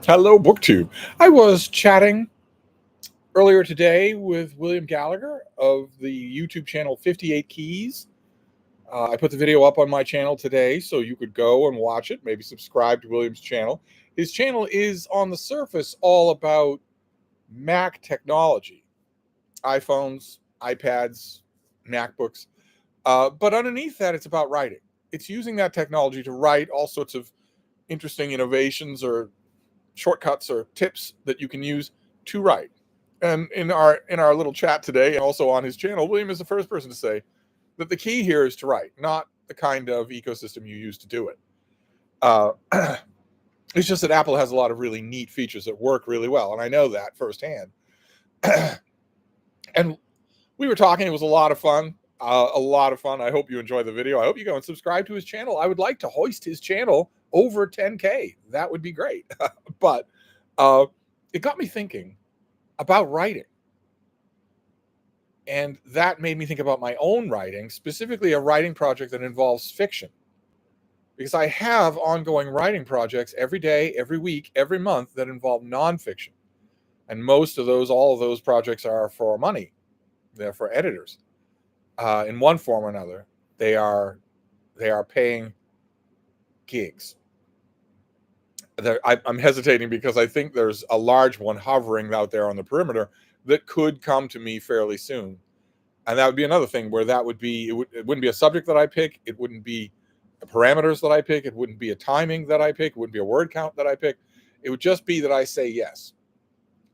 Hello, BookTube. I was chatting earlier today with William Gallagher of the YouTube channel 58 Keys. I put the video up on my channel today, so you could go and watch it, maybe subscribe to William's channel. His channel is on the surface all about Mac technology, iPhones, iPads, MacBooks. But underneath that, it's about writing. It's using that technology to write all sorts of interesting innovations or shortcuts or tips that you can use to write. And in our little chat today, and also on his channel, William is the first person to say that the key here is to write, not the kind of ecosystem you use to do it. Uh, it's just that Apple has a lot of really neat features that work really well, and I know that firsthand. And we were talking; it was a lot of fun. A lot of fun. I hope you enjoy the video. I hope you go and subscribe to his channel. I would like to hoist his channel over 10K. That would be great. But it got me thinking about writing. And that made me think about my own writing, specifically a writing project that involves fiction. Because I have ongoing writing projects every day, every week, every month that involve nonfiction. And all of those projects are for money. They're for editors. In one form or another, they are paying gigs. I'm hesitating because I think there's a large one hovering out there on the perimeter that could come to me fairly soon. And that would be another thing where it wouldn't be a subject that I pick. It wouldn't be parameters that I pick. It wouldn't be a timing that I pick. It wouldn't be a word count that I pick. It would just be that I say yes.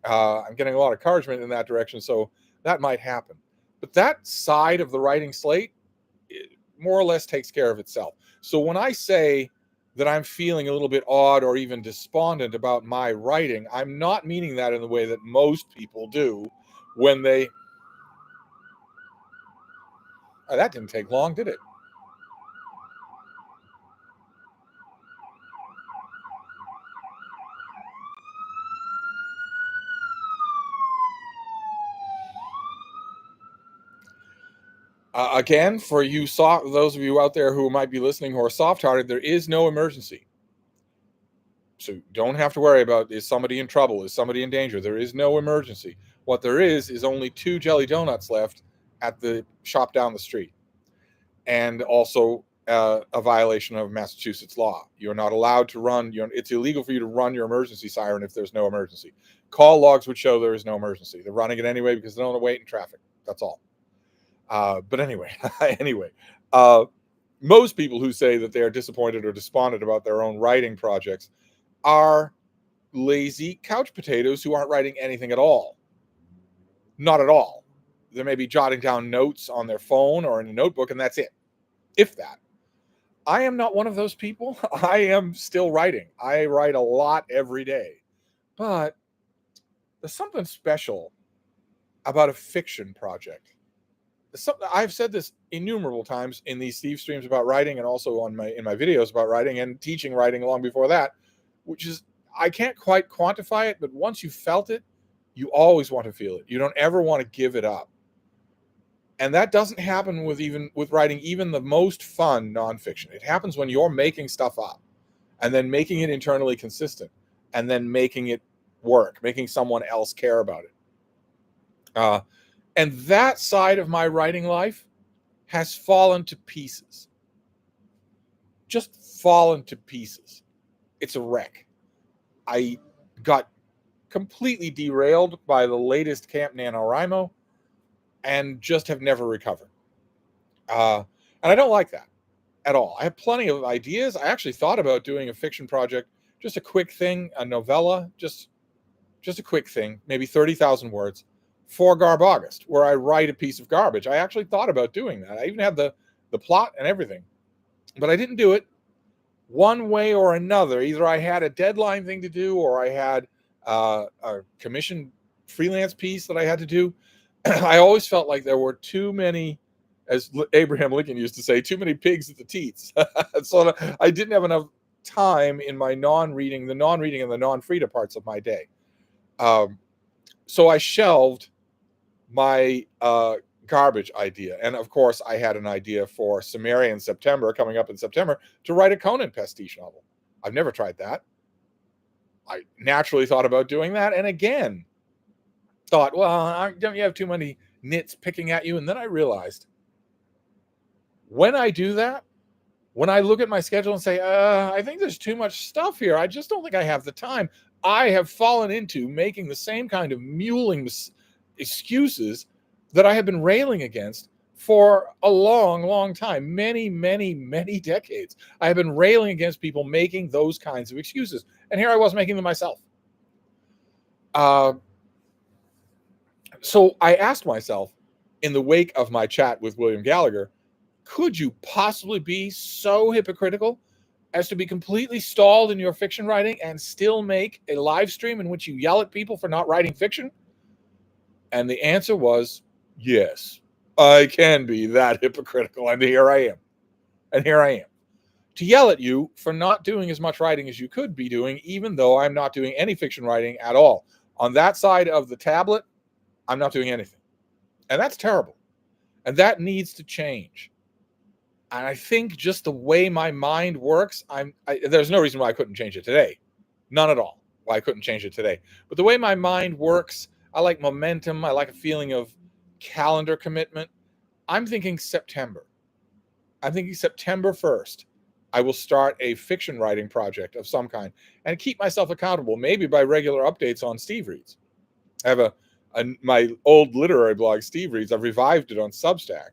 I'm getting a lot of encouragement in that direction, so that might happen. But that side of the writing slate more or less takes care of itself. So when I say that I'm feeling a little bit odd or even despondent about my writing, I'm not meaning that in the way that most people do when they... Oh, that didn't take long, did it? Again, for those of you out there who might be listening who are soft-hearted, there is no emergency. So don't have to worry about, is somebody in trouble? Is somebody in danger? There is no emergency. What there is only 2 jelly donuts left at the shop down the street. And also a violation of Massachusetts law. You're not allowed to it's illegal for you to run your emergency siren if there's no emergency. Call logs would show there is no emergency. They're running it anyway because they don't want to wait in traffic. That's all. But anyway, most people who say that they are disappointed or despondent about their own writing projects are lazy couch potatoes who aren't writing anything at all. Not at all. They may be jotting down notes on their phone or in a notebook, and that's it. If that. I am not one of those people. I am still writing. I write a lot every day. But there's something special about a fiction project. I've said this innumerable times in these Stevestreams about writing, and also in my videos about writing and teaching writing long before that, which is, I can't quite quantify it, but once you've felt it, you always want to feel it. You don't ever want to give it up. And that doesn't happen with writing even the most fun nonfiction. It happens when you're making stuff up and then making it internally consistent and then making it work, making someone else care about it. And that side of my writing life has fallen to pieces. Just fallen to pieces. It's a wreck. I got completely derailed by the latest Camp NaNoWriMo and just have never recovered. And I don't like that at all. I have plenty of ideas. I actually thought about doing a fiction project, just a quick thing, a novella, just a quick thing, maybe 30,000 words, for Garb August, where I write a piece of garbage. I actually thought about doing that. I even had the plot and everything, but I didn't do it. One way or another, either I had a deadline thing to do, or I had a commission freelance piece that I had to do. I always felt like there were too many, as Abraham Lincoln used to say, too many pigs at the teats. So I didn't have enough time in my non-reading and the non-Frida parts of my day. So I shelved my garbage idea. And of course, I had an idea for Sumerian September, coming up in September, to write a Conan pastiche novel. I've never tried that. I naturally thought about doing that. And again, thought, well, don't you have too many nits picking at you? And then I realized when I do that, when I look at my schedule and say, I think there's too much stuff here, I just don't think I have the time, I have fallen into making the same kind of muling excuses that I have been railing against for a long, long time, many, many, many decades. I have been railing against people making those kinds of excuses. And here I was making them myself. So I asked myself, in the wake of my chat with William Gallagher, could you possibly be so hypocritical as to be completely stalled in your fiction writing and still make a live stream in which you yell at people for not writing fiction? And the answer was yes, I can be that hypocritical. And here I am. And here I am. To yell at you for not doing as much writing as you could be doing, even though I'm not doing any fiction writing at all. On that side of the tablet, I'm not doing anything. And that's terrible. And that needs to change. And I think just the way my mind works, there's no reason why I couldn't change it today. None at all why I couldn't change it today. But the way my mind works, I like momentum. I like a feeling of calendar commitment. I'm thinking September. I'm thinking September 1st. I will start a fiction writing project of some kind and keep myself accountable, maybe by regular updates on Steve Reads. I have my old literary blog, Steve Reads. I've revived it on Substack.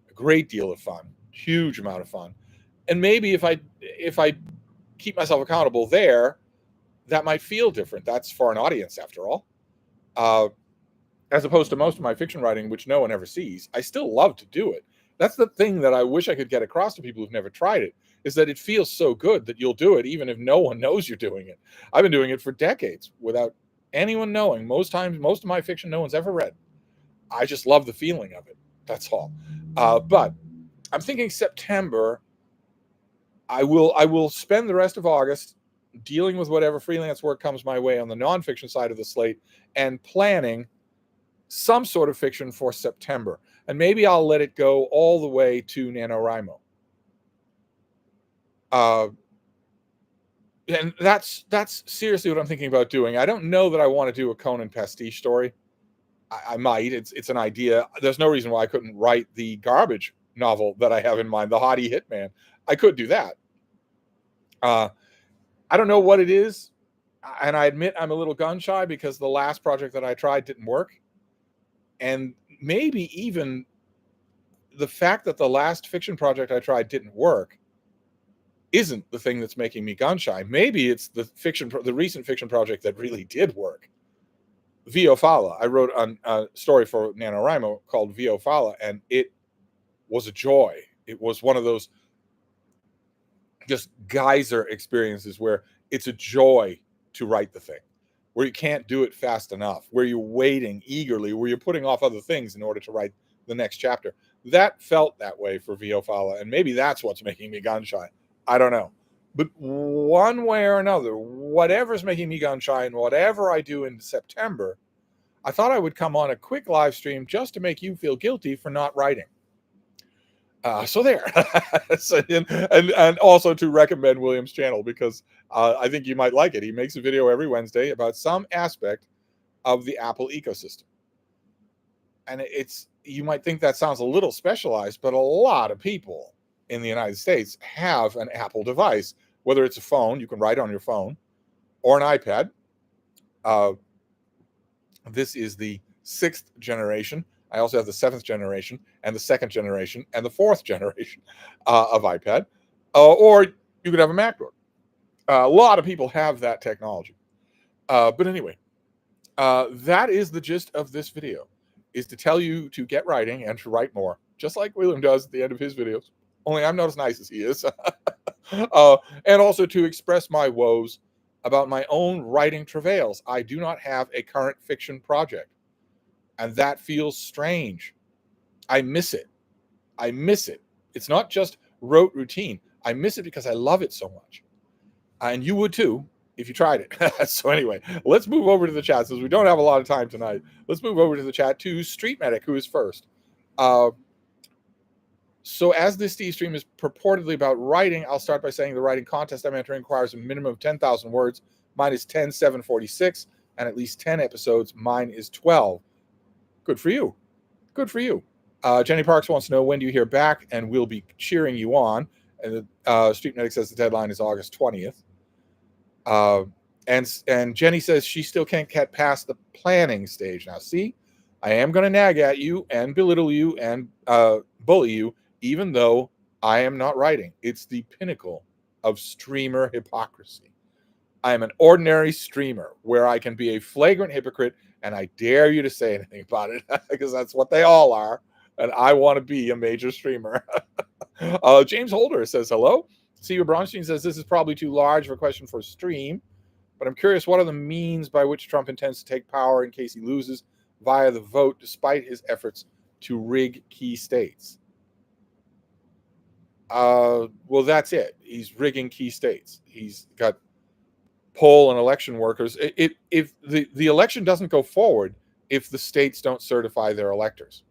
A great deal of fun. Huge amount of fun. And maybe if I keep myself accountable there, that might feel different. That's for an audience, after all. As opposed to most of my fiction writing, which no one ever sees. I still love to do it. That's the thing that I wish I could get across to people who've never tried it, is that it feels so good that you'll do it even if no one knows you're doing it. I've been doing it for decades without anyone knowing. Most times, most of my fiction no one's ever read. I just love the feeling of it. That's all. But I'm thinking September. I will spend the rest of August dealing with whatever freelance work comes my way on the nonfiction side of the slate and planning some sort of fiction for September. And maybe I'll let it go all the way to NaNoWriMo. And that's seriously what I'm thinking about doing. I don't know that I want to do a Conan pastiche story. I might. It's an idea. There's no reason why I couldn't write the garbage novel that I have in mind, The Haughty Hitman. I could do that. I don't know what it is. And I admit I'm a little gun shy because the last project that I tried didn't work. And maybe even the fact that the last fiction project I tried didn't work isn't the thing that's making me gun shy. Maybe it's the recent fiction project that really did work. Vio Fala. I wrote a story for NaNoWriMo called Vio Fala, and it was a joy. It was one of those just geyser experiences where it's a joy to write the thing, where you can't do it fast enough, where you're waiting eagerly, where you're putting off other things in order to write the next chapter. That felt that way for Vio Fala, and maybe that's what's making me gun shy. I don't know. But one way or another, whatever's making me gun shy and whatever I do in September, I thought I would come on a quick live stream just to make you feel guilty for not writing. So there. and also to recommend William's channel, because I think you might like it. He makes a video every Wednesday about some aspect of the Apple ecosystem. And you might think that sounds a little specialized, but a lot of people in the United States have an Apple device, whether it's a phone, you can write on your phone, or an iPad. This is the 6th generation. I also have the 7th generation and the 2nd generation and the 4th generation of iPad. Or you could have a MacBook. A lot of people have that technology. But anyway, that is the gist of this video, is to tell you to get writing and to write more, just like William does at the end of his videos. Only I'm not as nice as he is. And also to express my woes about my own writing travails. I do not have a current fiction project. And that feels strange. I miss it. I miss it. It's not just rote routine. I miss it because I love it so much. And you would too if you tried it. So anyway, let's move over to the chat. Since we don't have a lot of time tonight, let's move over to the chat to Street Medic, who is first. So as this Stevestream is purportedly about writing, I'll start by saying the writing contest I'm entering requires a minimum of 10,000 words. Mine is 10/7/46, and at least 10 episodes. Mine is 12. Good for you. Good for you. Jenny Parks wants to know, when do you hear back? And we'll be cheering you on. And Street Medic says the deadline is August 20th. And Jenny says she still can't get past the planning stage. Now, see, I am going to nag at you and belittle you and bully you, even though I am not writing. It's the pinnacle of streamer hypocrisy. I am an ordinary streamer where I can be a flagrant hypocrite, and I dare you to say anything about it because that's what they all are. And I want to be a major streamer. James Holder says hello. Steve Bronstein says this is probably too large of a question for a stream, but I'm curious, what are the means by which Trump intends to take power in case he loses via the vote, despite his efforts to rig key states? Well, that's it. He's rigging key states. He's got poll and election workers. If the election doesn't go forward if the states don't certify their electors.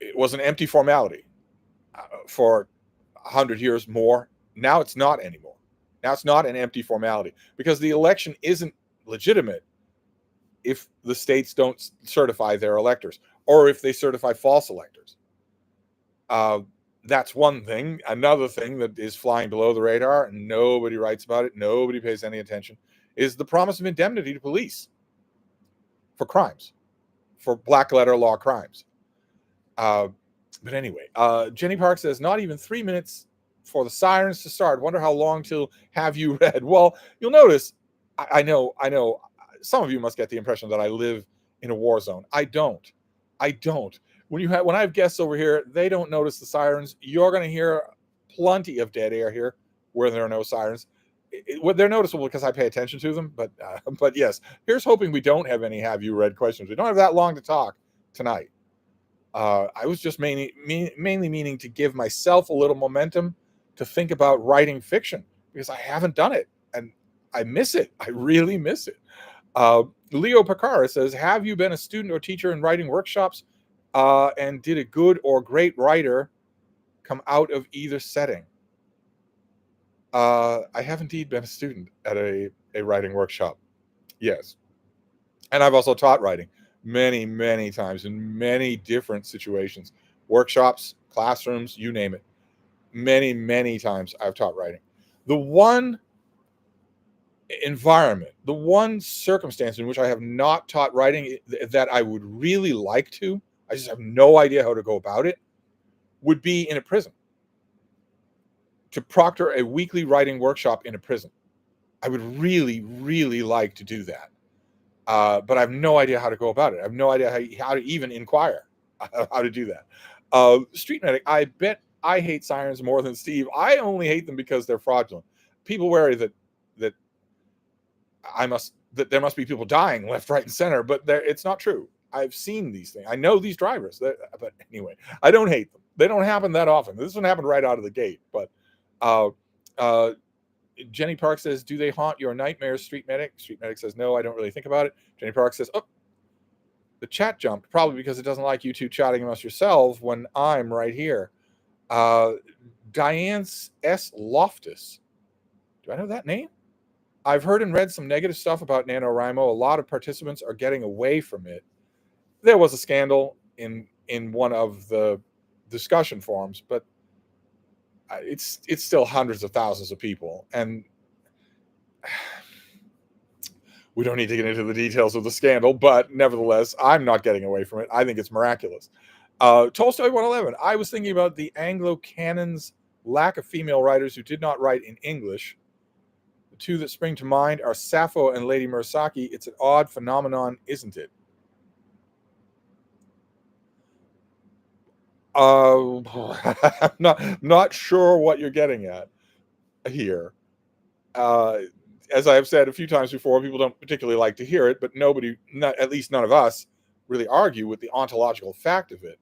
It was an empty formality for 100 years more. Now it's not anymore. Now it's not an empty formality because the election isn't legitimate if the states don't certify their electors or if they certify false electors. That's one thing. Another thing that is flying below the radar and nobody writes about it, nobody pays any attention, is the promise of indemnity to police for crimes, for black letter law crimes. But anyway, Jenny Park says, not even 3 minutes for the sirens to start. Wonder how long till have you read? Well, you'll notice, I know, some of you must get the impression that I live in a war zone. I don't. When I have guests over here, they don't notice the sirens. You're going to hear plenty of dead air here where there are no sirens. They're noticeable because I pay attention to them. But yes, here's hoping we don't have any have you read questions. We don't have that long to talk tonight. I was just mainly meaning to give myself a little momentum to think about writing fiction because I haven't done it and I miss it. I really miss it. Leo Picara says, have you been a student or teacher in writing workshops and did a good or great writer come out of either setting? I have indeed been a student at a writing workshop. Yes. And I've also taught writing many, many times in many different situations, workshops, classrooms, you name it. Many, many times I've taught writing. The one environment, the one circumstance in which I have not taught writing that I would really like to, I just have no idea how to go about it, would be in a prison. To proctor a weekly writing workshop in a prison. I would really, really like to do that. But I have no idea how to go about it. I have no idea how to even inquire how to do that. Street Medic, I bet I hate sirens more than Steve. I only hate them because they're fraudulent. People worry that there must be people dying left, right, and center, but it's not true. I've seen these things. I know these drivers. But anyway, I don't hate them. They don't happen that often. This one happened right out of the gate. But Jenny Park says, do they haunt your nightmares, Street Medic? Street Medic says, no, I don't really think about it. Jenny Park says, oh, the chat jumped, probably because it doesn't like you two chatting amongst yourselves when I'm right here. Diane S. Loftus. Do I know that name? I've heard and read some negative stuff about NaNoWriMo. A lot of participants are getting away from it. There was a scandal in one of the discussion forums, but it's still hundreds of thousands of people. And we don't need to get into the details of the scandal, but nevertheless, I'm not getting away from it. I think it's miraculous. Tolstoy 111. I was thinking about the Anglo canon's lack of female writers who did not write in English. The two that spring to mind are Sappho and Lady Murasaki. It's an odd phenomenon, isn't it? I'm not sure what you're getting at here. As I have said a few times before, people don't particularly like to hear it, but at least none of us, really argue with the ontological fact of it,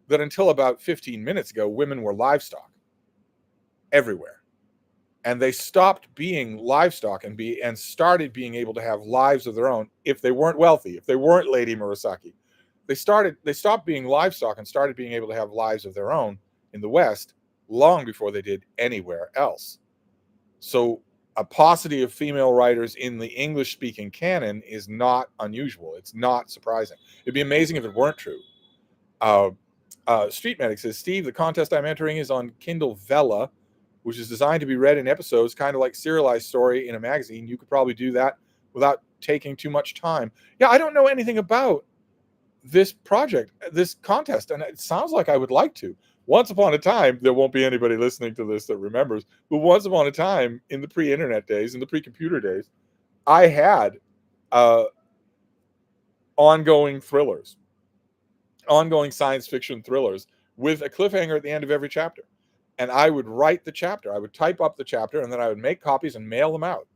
that until about 15 minutes ago, women were livestock everywhere. And they stopped being livestock and started being able to have lives of their own if they weren't wealthy, if they weren't Lady Murasaki. They stopped being livestock and started being able to have lives of their own in the West long before they did anywhere else. So a paucity of female writers in the English-speaking canon is not unusual. It's not surprising. It'd be amazing if it weren't true. Street Medic says, Steve, the contest I'm entering is on Kindle Vella, which is designed to be read in episodes, kind of like serialized story in a magazine. You could probably do that without taking too much time. Yeah, I don't know anything about this project, this contest, and it sounds like I would like to. Once upon a time, there won't be anybody listening to this that remembers, but once upon a time, in the pre-internet days, in the pre-computer days, I had ongoing thrillers, ongoing science fiction thrillers with a cliffhanger at the end of every chapter. And I would write the chapter. I would type up the chapter, and then I would make copies and mail them out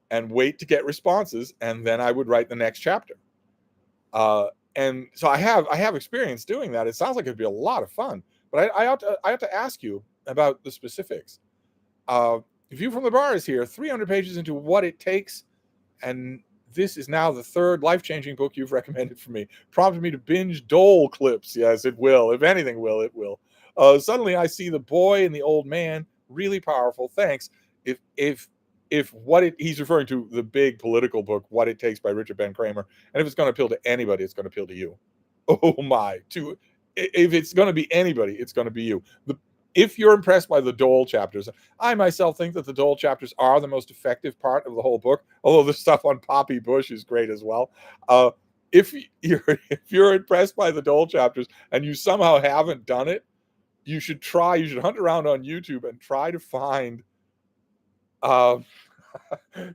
and wait to get responses, and then I would write the next chapter. And so I have experience doing that. It sounds like it'd be a lot of fun, but I have to ask you about the specifics. View from the Bar is here, 300 pages into what it takes, and this is now the third life-changing book you've recommended for me. Prompted me to binge Dole clips. Yes, it will. If anything will, it will. Suddenly I see the boy and the old man. Really powerful. Thanks. If he's referring to the big political book, What It Takes by Richard Ben Kramer, and if it's going to appeal to anybody, it's going to appeal to you. Oh my! If it's going to be anybody, it's going to be you. If you're impressed by the Dole chapters, I myself think that the Dole chapters are the most effective part of the whole book, although the stuff on Poppy Bush is great as well. If you're impressed by the Dole chapters and you somehow haven't done it, you should hunt around on YouTube and try to find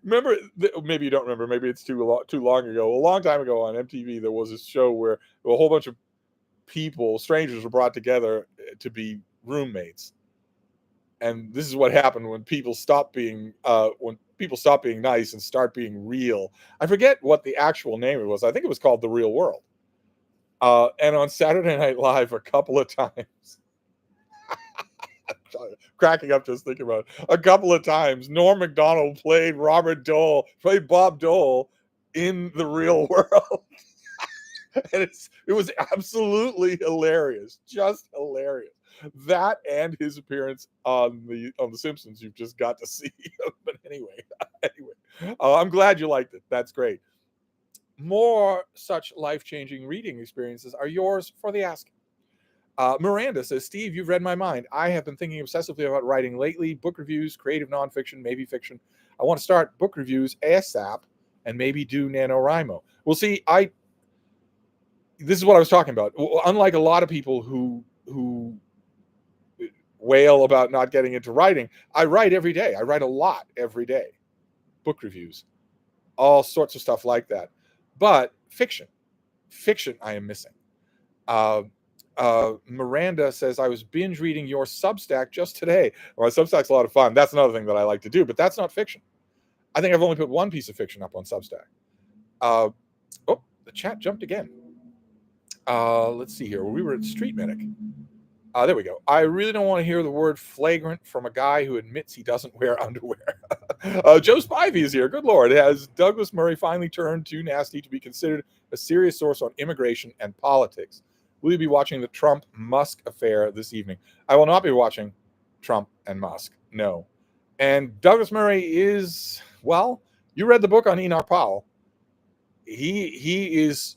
remember, maybe you don't remember, maybe it's too long ago. A long time ago on MTV, there was this show where a whole bunch of strangers were brought together to be roommates. And this is what happened when people stop being nice and start being real. I forget what the actual name it was. I think it was called The Real World. And on Saturday Night Live, a couple of times, cracking up just thinking about it. A couple of times, Norm Macdonald played Bob Dole in The Real World. And it was absolutely hilarious. Just hilarious. That and his appearance on the Simpsons, you've just got to see. But anyway, I'm glad you liked it. That's great. More such life-changing reading experiences are yours for the asking. Miranda says, Steve, you've read my mind. I have been thinking obsessively about writing lately, book reviews, creative nonfiction, maybe fiction. I want to start book reviews ASAP and maybe do NaNoWriMo. Well, see, this is what I was talking about. Unlike a lot of people who wail about not getting into writing, I write every day. I write a lot every day. Book reviews, all sorts of stuff like that. But fiction I am missing. Miranda says, I was binge reading your Substack just today. Well, Substack's a lot of fun. That's another thing that I like to do, but that's not fiction. I think I've only put one piece of fiction up on Substack. The chat jumped again. Let's see here. We were at Street Medic. There we go. I really don't want to hear the word flagrant from a guy who admits he doesn't wear underwear. Joe Spivey is here. Good Lord. Has Douglas Murray finally turned too nasty to be considered a serious source on immigration and politics? Will you be watching the Trump-Musk affair this evening? I will not be watching Trump and Musk. No. And Douglas Murray is, well, you read the book on Enoch Powell. He is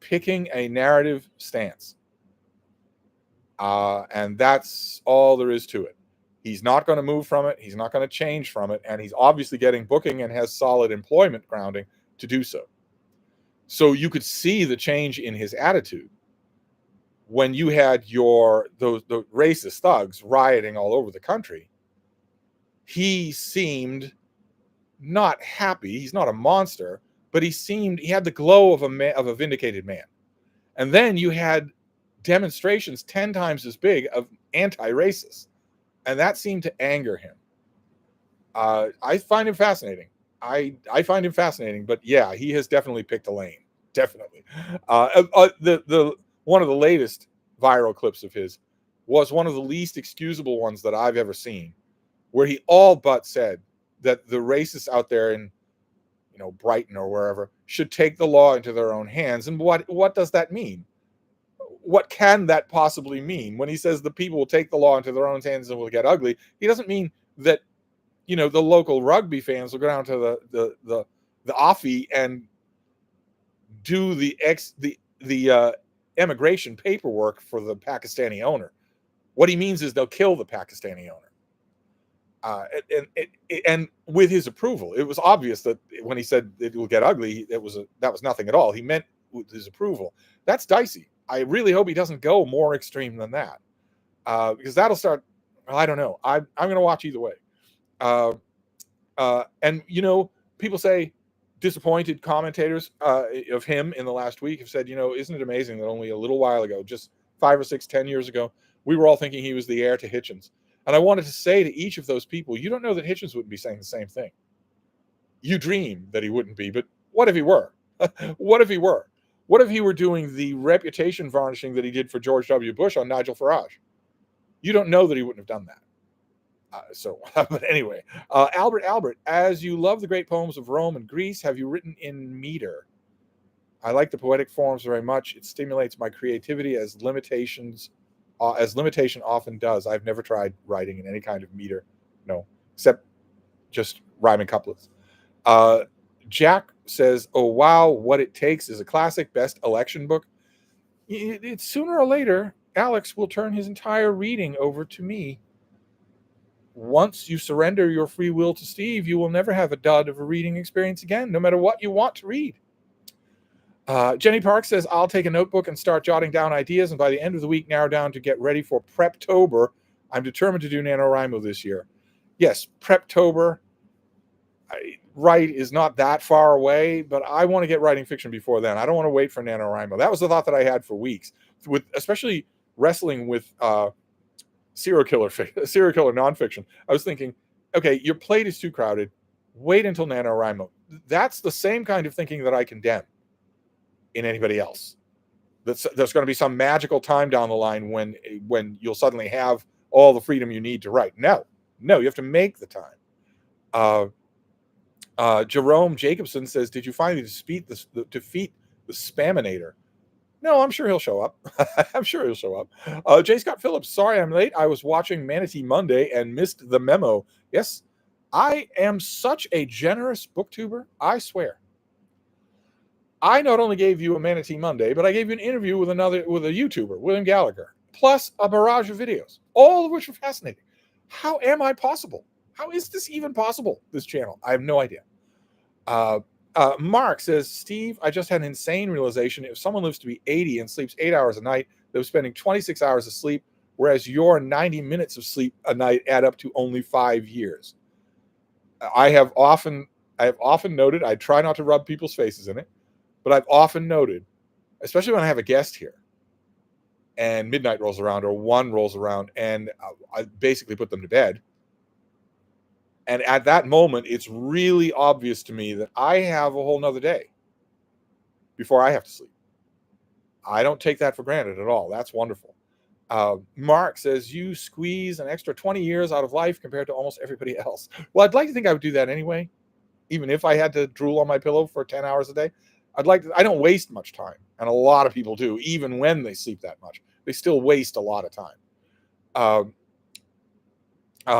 picking a narrative stance. And that's all there is to it. He's not going to move from it. He's not going to change from it. And he's obviously getting booking and has solid employment grounding to do so. So you could see the change in his attitude when you had those racist thugs rioting all over the country. He seemed not happy. He's not a monster, but he had the glow of a vindicated man. And then you had demonstrations 10 times as big of anti-racists, and that seemed to anger him. I find him fascinating. I find him fascinating, but yeah, he has definitely picked a lane. Definitely. One of the latest viral clips of his was one of the least excusable ones that I've ever seen, where he all but said that the racists out there in, Brighton or wherever should take the law into their own hands. And what does that mean? What can that possibly mean? When he says the people will take the law into their own hands and will get ugly, he doesn't mean that the local rugby fans will go down to the offie and do the immigration paperwork for the Pakistani owner. What he means is they'll kill the Pakistani owner. And with his approval. It was obvious that when he said it will get ugly, that was nothing at all. He meant with his approval. That's dicey. I really hope he doesn't go more extreme than that, because that'll start. Well, I don't know. I'm going to watch either way. And people say disappointed commentators of him in the last week have said, isn't it amazing that only a little while ago, just 5 or 6, 10 years ago, we were all thinking he was the heir to Hitchens. And I wanted to say to each of those people, you don't know that Hitchens wouldn't be saying the same thing. You dream that he wouldn't be, but what if he were? What if he were? What if he were doing the reputation varnishing that he did for George W. Bush on Nigel Farage? You don't know that he wouldn't have done that. But anyway, Albert, as you love the great poems of Rome and Greece, have you written in meter? I like the poetic forms very much. It stimulates my creativity as limitation often does. I've never tried writing in any kind of meter, no, except just rhyming couplets. Jack says, "Oh wow, What It Takes is a classic, best election book." It's sooner or later, Alex will turn his entire reading over to me. Once you surrender your free will to Steve, you will never have a dud of a reading experience again, no matter what you want to read. Jenny Park says, I'll take a notebook and start jotting down ideas, and by the end of the week, narrow down to get ready for Preptober. I'm determined to do NaNoWriMo this year. Yes, Preptober, right, is not that far away, but I want to get writing fiction before then. I don't want to wait for NaNoWriMo. That was the thought that I had for weeks, especially wrestling with serial killer nonfiction. I was thinking, okay, your plate is too crowded. Wait until NaNoWriMo. That's the same kind of thinking that I condemn in anybody else. There's going to be some magical time down the line when you'll suddenly have all the freedom you need to write. No, you have to make the time. Jerome Jacobson says, did you finally defeat the Spaminator? No, I'm sure he'll show up. I'm sure he'll show up. J. Scott Phillips, sorry I'm late. I was watching Manatee Monday and missed the memo. Yes, I am such a generous booktuber, I swear. I not only gave you a Manatee Monday, but I gave you an interview with a YouTuber, William Gallagher, plus a barrage of videos, all of which are fascinating. How am I possible? How is this even possible, this channel? I have no idea. Mark says, Steve, I just had an insane realization. If someone lives to be 80 and sleeps 8 hours a night, they're spending 26 hours of sleep, whereas your 90 minutes of sleep a night add up to only 5 years. I have often noted, I try not to rub people's faces in it, but I've often noted, especially when I have a guest here, and midnight rolls around or 1 rolls around, and I basically put them to bed. And at that moment, it's really obvious to me that I have a whole nother day before I have to sleep. I don't take that for granted at all. That's wonderful. Mark says, you squeeze an extra 20 years out of life compared to almost everybody else. Well, I'd like to think I would do that anyway, even if I had to drool on my pillow for 10 hours a day. I don't waste much time. And a lot of people do, even when they sleep that much. They still waste a lot of time.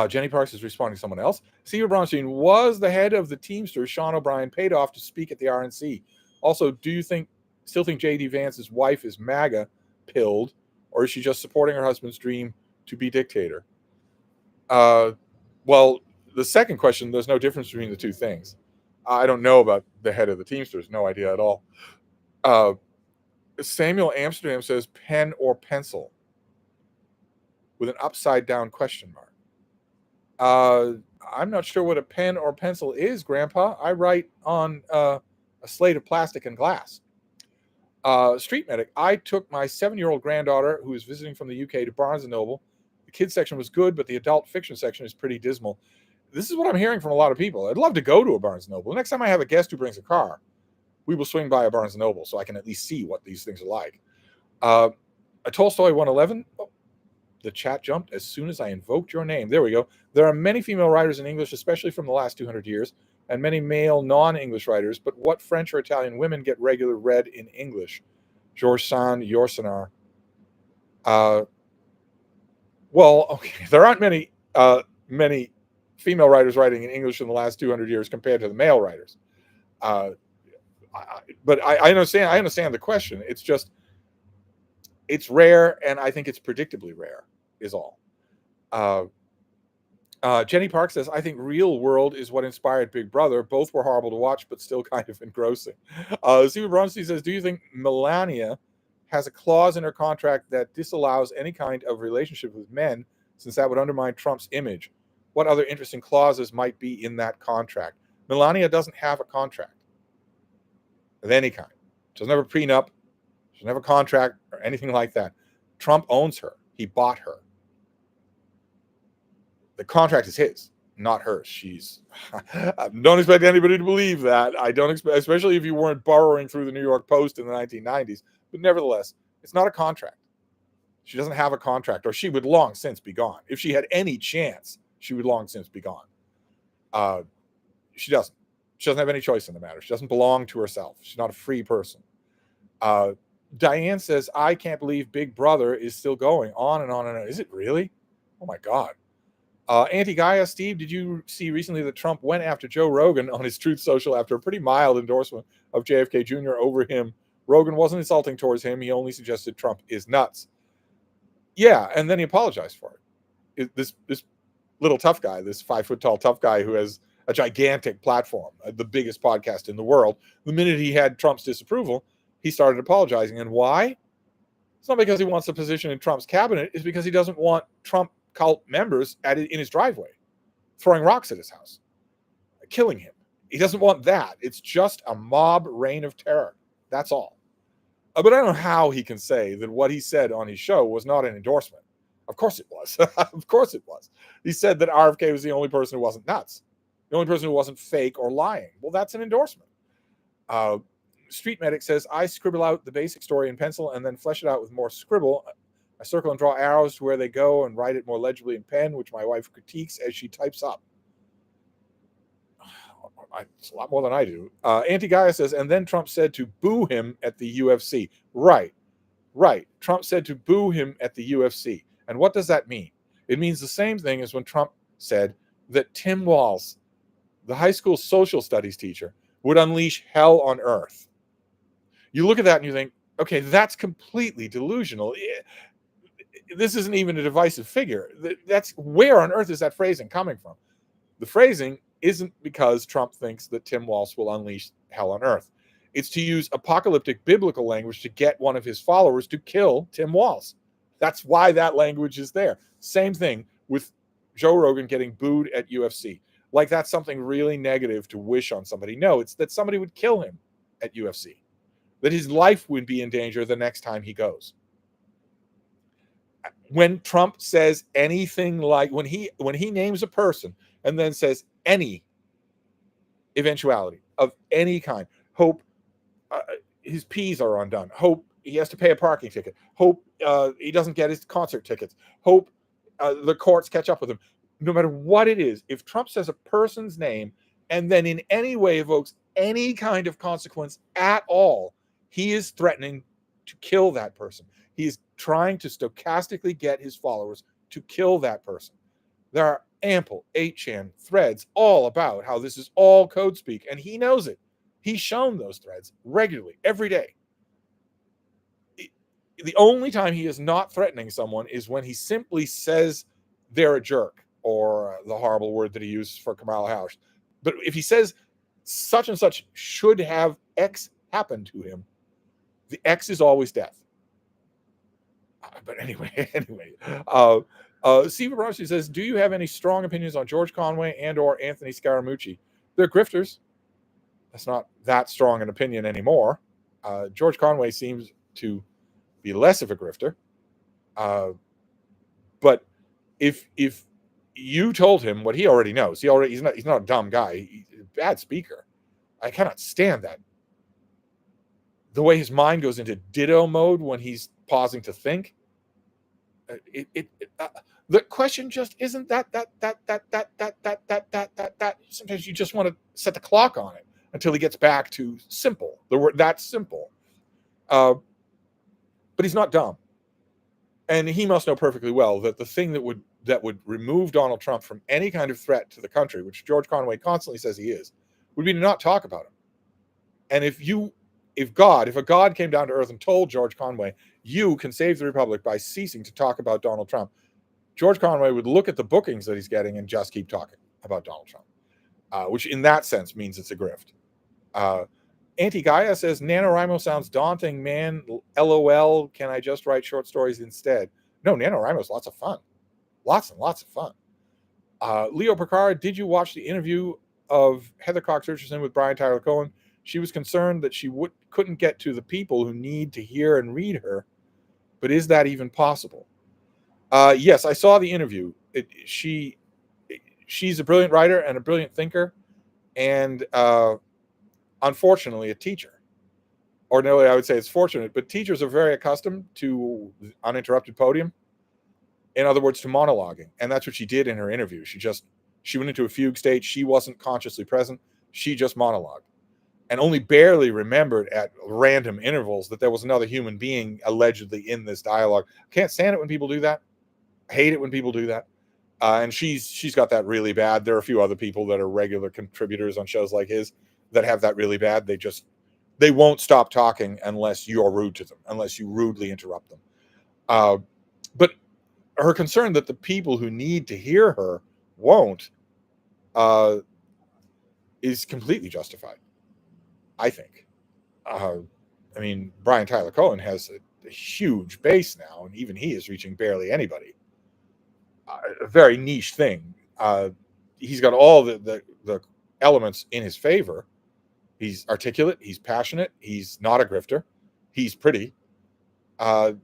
Jenny Parks is responding to someone else. Steve Bronstein was the head of the Teamsters. Sean O'Brien paid off to speak at the RNC. Also, do you still think J.D. Vance's wife is MAGA pilled, or is she just supporting her husband's dream to be dictator? Well, the second question, there's no difference between the two things. I don't know about the head of the Teamsters. No idea at all. Samuel Amsterdam says pen or pencil with an upside down question mark. I'm not sure what a pen or pencil is, Grandpa. I write on a slate of plastic and glass. Street Medic, I took my 7-year-old granddaughter who is visiting from the UK to Barnes & Noble. The kids section was good, but the adult fiction section is pretty dismal. This is what I'm hearing from a lot of people. I'd love to go to a Barnes & Noble. Next time I have a guest who brings a car, we will swing by a Barnes & Noble so I can at least see what these things are like. A Tolstoy 111. Oh, the chat jumped as soon as I invoked your name. There we go. There are many female writers in English, especially from the last 200 years, and many male non-English writers, but what French or Italian women get regular read in English? Georges Sand, Yourcenar. Well, okay, there aren't many female writers writing in English in the last 200 years compared to the male writers. But I understand the question. It's just, it's rare, and I think it's predictably rare, is all. Jenny Park says, I think Real World is what inspired Big Brother. Both were horrible to watch, but still kind of engrossing. Stephen Bronstein says, do you think Melania has a clause in her contract that disallows any kind of relationship with men, since that would undermine Trump's image? What other interesting clauses might be in that contract? Melania doesn't have a contract of any kind. She doesn't have a prenup. She doesn't have a contract or anything like that. Trump owns her. He bought her. The contract is his, not hers. I don't expect anybody to believe that. I don't expect, especially if you weren't borrowing through the New York Post in the 1990s. But nevertheless, it's not a contract. She doesn't have a contract, or she would long since be gone. If she had any chance, she would long since be gone. She doesn't. She doesn't have any choice in the matter. She doesn't belong to herself. She's not a free person. Diane says, I can't believe Big Brother is still going on and on and on. Is it really? Oh my God. Anti-Gaia, Steve, did you see recently that Trump went after Joe Rogan on his Truth Social after a pretty mild endorsement of JFK Jr. over him? Rogan wasn't insulting towards him. He only suggested Trump is nuts. Yeah, and then he apologized for it. This little tough guy, this 5-foot-tall tough guy who has a gigantic platform, the biggest podcast in the world, the minute he had Trump's disapproval, he started apologizing. And why? It's not because he wants a position in Trump's cabinet. It's because he doesn't want Trump cult members in his driveway, throwing rocks at his house, killing him. He doesn't want that. It's just a mob reign of terror. That's all. But I don't know how he can say that what he said on his show was not an endorsement. Of course it was. Of course it was. He said that RFK was the only person who wasn't nuts, the only person who wasn't fake or lying. Well, that's an endorsement. Street Medic says, I scribble out the basic story in pencil and then flesh it out with more scribble. I circle and draw arrows to where they go and write it more legibly in pen, which my wife critiques as she types up. It's a lot more than I do. Anti-Gaia says, and then Trump said to boo him at the UFC. Right. Trump said to boo him at the UFC. And what does that mean? It means the same thing as when Trump said that Tim Walz, the high school social studies teacher, would unleash hell on earth. You look at that and you think, okay, that's completely delusional. This isn't even a divisive figure. That's, where on earth is that phrasing coming from? The phrasing isn't because Trump thinks that Tim Walz will unleash hell on earth. It's to use apocalyptic biblical language to get one of his followers to kill Tim Walz. That's why that language is there. Same thing with Joe Rogan getting booed at UFC. Like that's something really negative to wish on somebody. No, it's that somebody would kill him at UFC. That his life would be in danger the next time he goes. When Trump says anything like, when he names a person and then says any eventuality of any kind, hope his P's are undone, hope he has to pay a parking ticket, hope he doesn't get his concert tickets, hope the courts catch up with him, no matter what it is, if Trump says a person's name and then in any way evokes any kind of consequence at all, he is threatening to kill that person. He is trying to stochastically get his followers to kill that person. There are ample 8chan threads all about how this is all code speak, and he knows it. He's shown those threads regularly, every day. The only time he is not threatening someone is when he simply says they're a jerk, or the horrible word that he used for Kamala Harris. But if he says such and such should have X happen to him, the X is always death. But anyway, Steve Rossi says, do you have any strong opinions on George Conway and or Anthony Scaramucci? They're grifters. That's not that strong an opinion anymore. George Conway seems to be less of a grifter. But if you told him what he already knows, he's not a dumb guy. He's a bad speaker. I cannot stand that. The way his mind goes into ditto mode when he's pausing to think. The question just isn't that. Sometimes you just want to set the clock on it until he gets back to simple. The word that's simple. But he's not dumb. And he must know perfectly well that the thing that would that would remove Donald Trump from any kind of threat to the country, which George Conway constantly says he is, would be to not talk about him. And if a God came down to earth and told George Conway, you can save the republic by ceasing to talk about Donald Trump, George Conway would look at the bookings that he's getting and just keep talking about Donald Trump, which in that sense means it's a grift. Anti-Gaia says, NaNoWriMo sounds daunting, man. LOL, can I just write short stories instead? No, NaNoWriMo is lots of fun. Lots and lots of fun. Leo Picard, did you watch the interview of Heather Cox Richardson with Brian Tyler Cohen? She was concerned that she couldn't get to the people who need to hear and read her. But is that even possible? Yes, I saw the interview. She's a brilliant writer and a brilliant thinker, and unfortunately a teacher. Ordinarily, I would say it's fortunate, but teachers are very accustomed to uninterrupted podium. In other words, to monologuing. And that's what she did in her interview. She went into a fugue state. She wasn't consciously present. She just monologued and only barely remembered at random intervals that there was another human being allegedly in this dialogue. Can't stand it when people do that. I hate it when people do that. And she's got that really bad. There are a few other people that are regular contributors on shows like his that have that really bad. They won't stop talking unless you're rude to them, unless you rudely interrupt them. But her concern that the people who need to hear her won't is completely justified, I think. I mean, Brian Tyler Cohen has a huge base now, and even he is reaching barely anybody. A very niche thing. He's got all the elements in his favor. He's articulate. He's passionate. He's not a grifter. He's pretty.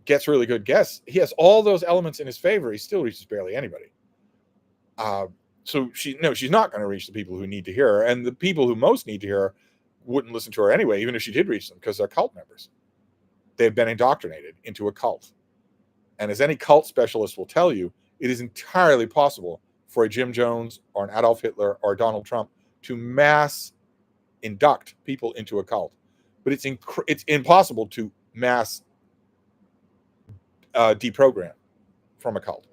Gets really good guests. He has all those elements in his favor. He still reaches barely anybody. So she's not going to reach the people who need to hear her, and the people who most need to hear her wouldn't listen to her anyway, even if she did reach them, because they're cult members. They've been indoctrinated into a cult. And as any cult specialist will tell you, it is entirely possible for a Jim Jones or an Adolf Hitler or Donald Trump to mass induct people into a cult. But it's impossible to mass deprogram from a cult.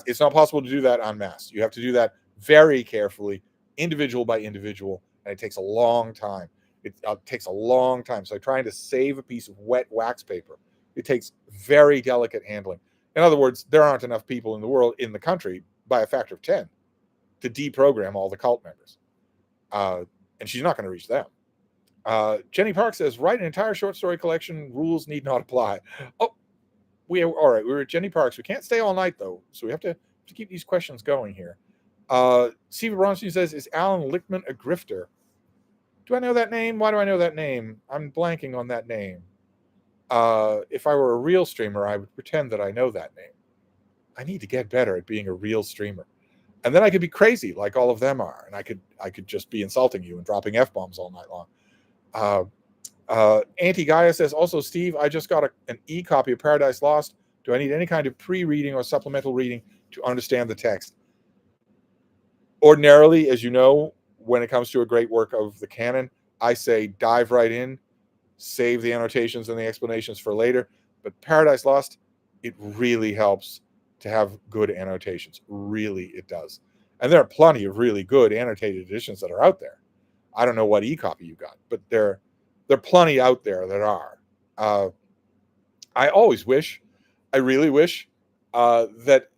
It's not possible to do that en masse. You have to do that very carefully, individual by individual, and it takes a long time. It takes a long time. So trying to save a piece of wet wax paper, it takes very delicate handling. In other words, there aren't enough people in the world, in the country, by a factor of 10, to deprogram all the cult members. And she's not going to reach them. Jenny Park says, write an entire short story collection. Rules need not apply. Oh, all right. We're at Jenny Parks. We can't stay all night, though. So we have to keep these questions going here. Steve Bronstein says, is Alan Lichtman a grifter? Do I know that name? Why do I know that name? I'm blanking on that name. If I were a real streamer, I would pretend that I know that name. I need to get better at being a real streamer. And then I could be crazy like all of them are. And I could just be insulting you and dropping F-bombs all night long. Anti-Gaia says, also, Steve, I just got an e-copy of Paradise Lost. Do I need any kind of pre-reading or supplemental reading to understand the text? Ordinarily, as you know, when it comes to a great work of the canon, I say dive right in, save the annotations and the explanations for later. But Paradise Lost, it really helps to have good annotations. Really, it does. And there are plenty of really good annotated editions that are out there. I don't know what e-copy you got, but there are plenty out there that are. I really wish that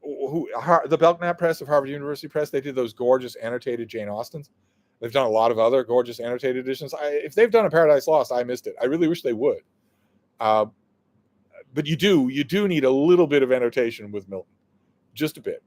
the Belknap Press of Harvard University Press, they did those gorgeous annotated Jane Austens. They've done a lot of other gorgeous annotated editions. If they've done a Paradise Lost, I missed it. I really wish they would. But you do need a little bit of annotation with Milton, just a bit.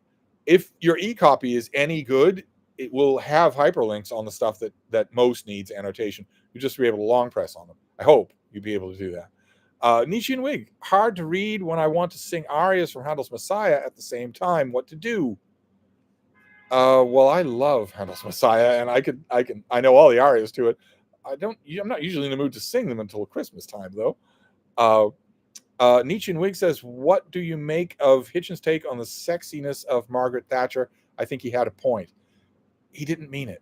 If your e-copy is any good, it will have hyperlinks on the stuff that most needs annotation. You just be able to long press on them. I hope you'll be able to do that. Nietzsche and Wig, hard to read when I want to sing arias from Handel's Messiah at the same time. What to do? Well, I love Handel's Messiah, and I know all the arias to it. I'm not usually in the mood to sing them until Christmas time, though. Nietzsche and Wig says, what do you make of Hitchens' take on the sexiness of Margaret Thatcher? I think he had a point. He didn't mean it.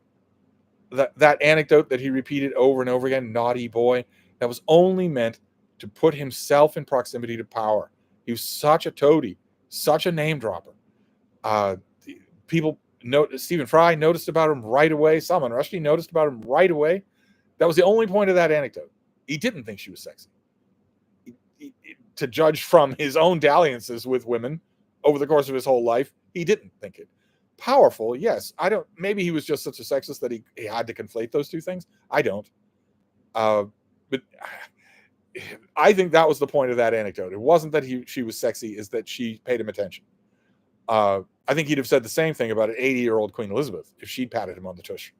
That anecdote that he repeated over and over again, naughty boy, that was only meant to put himself in proximity to power. He was such a toady, such a name dropper. Uh, people Stephen Fry noticed about him right away. Salman Rushdie noticed about him right away. That was the only point of that anecdote. He didn't think she was sexy. To judge from his own dalliances with women over the course of his whole life, he didn't think it. Powerful, yes. I don't. Maybe he was just such a sexist that he had to conflate those two things. I don't. But I think that was the point of that anecdote. It wasn't that she was sexy; is that she paid him attention. I think he'd have said the same thing about an 80-year-old Queen Elizabeth if she'd patted him on the tush.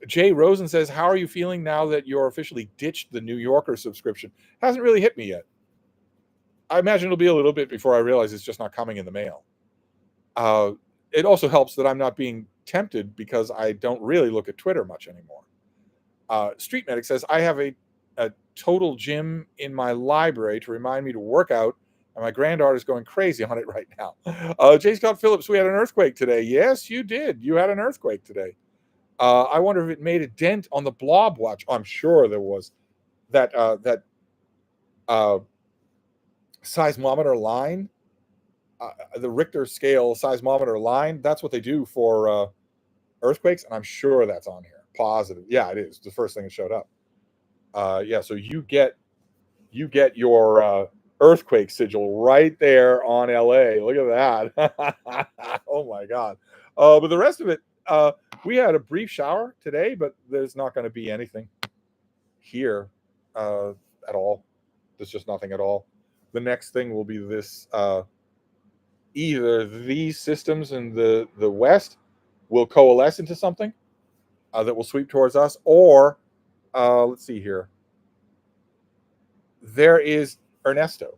Jay Rosen says, how are you feeling now that you're officially ditched the New Yorker subscription? Hasn't really hit me yet. I imagine it'll be a little bit before I realize it's just not coming in the mail. It also helps that I'm not being tempted because I don't really look at Twitter much anymore. Street Medic says, I have a total gym in my library to remind me to work out, and my granddaughter's going crazy on it right now. J. Scott Phillips, we had an earthquake today. Yes, you did. You had an earthquake today. I wonder if it made a dent on the blob watch. I'm sure there was. That seismometer line, the Richter scale seismometer line, that's what they do for earthquakes, and I'm sure that's on here. Positive. Yeah, it is. The first thing that showed up. Yeah, so you get your earthquake sigil right there on LA. Look at that. Oh my God. But the rest of it, we had a brief shower today, but there's not going to be anything here at all. There's just nothing at all. The next thing will be this, either these systems in the west will coalesce into something that will sweep towards us, or let's see here. There is Ernesto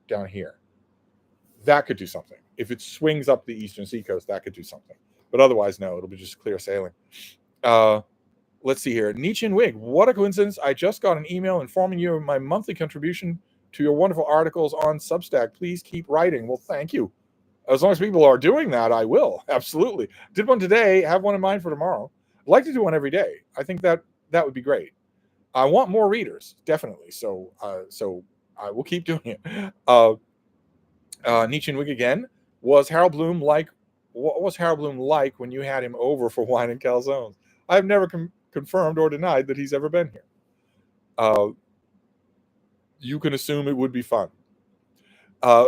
down here. That could do something. If it swings up the eastern seacoast, that could do something. But otherwise, no, it'll be just clear sailing. Let's see here. Nietzsche and Wig, what a coincidence. I just got an email informing you of my monthly contribution to your wonderful articles on Substack. Please keep writing. Well, thank you. As long as people are doing that, I will. Absolutely. Did one today, have one in mind for tomorrow. I'd like to do one every day. I think that would be great. I want more readers, definitely. So I will keep doing it. Nietzsche and Wig again. Was Harold Bloom like? What was Harold Bloom like when you had him over for wine and calzones? I've never confirmed or denied that he's ever been here. You can assume it would be fun.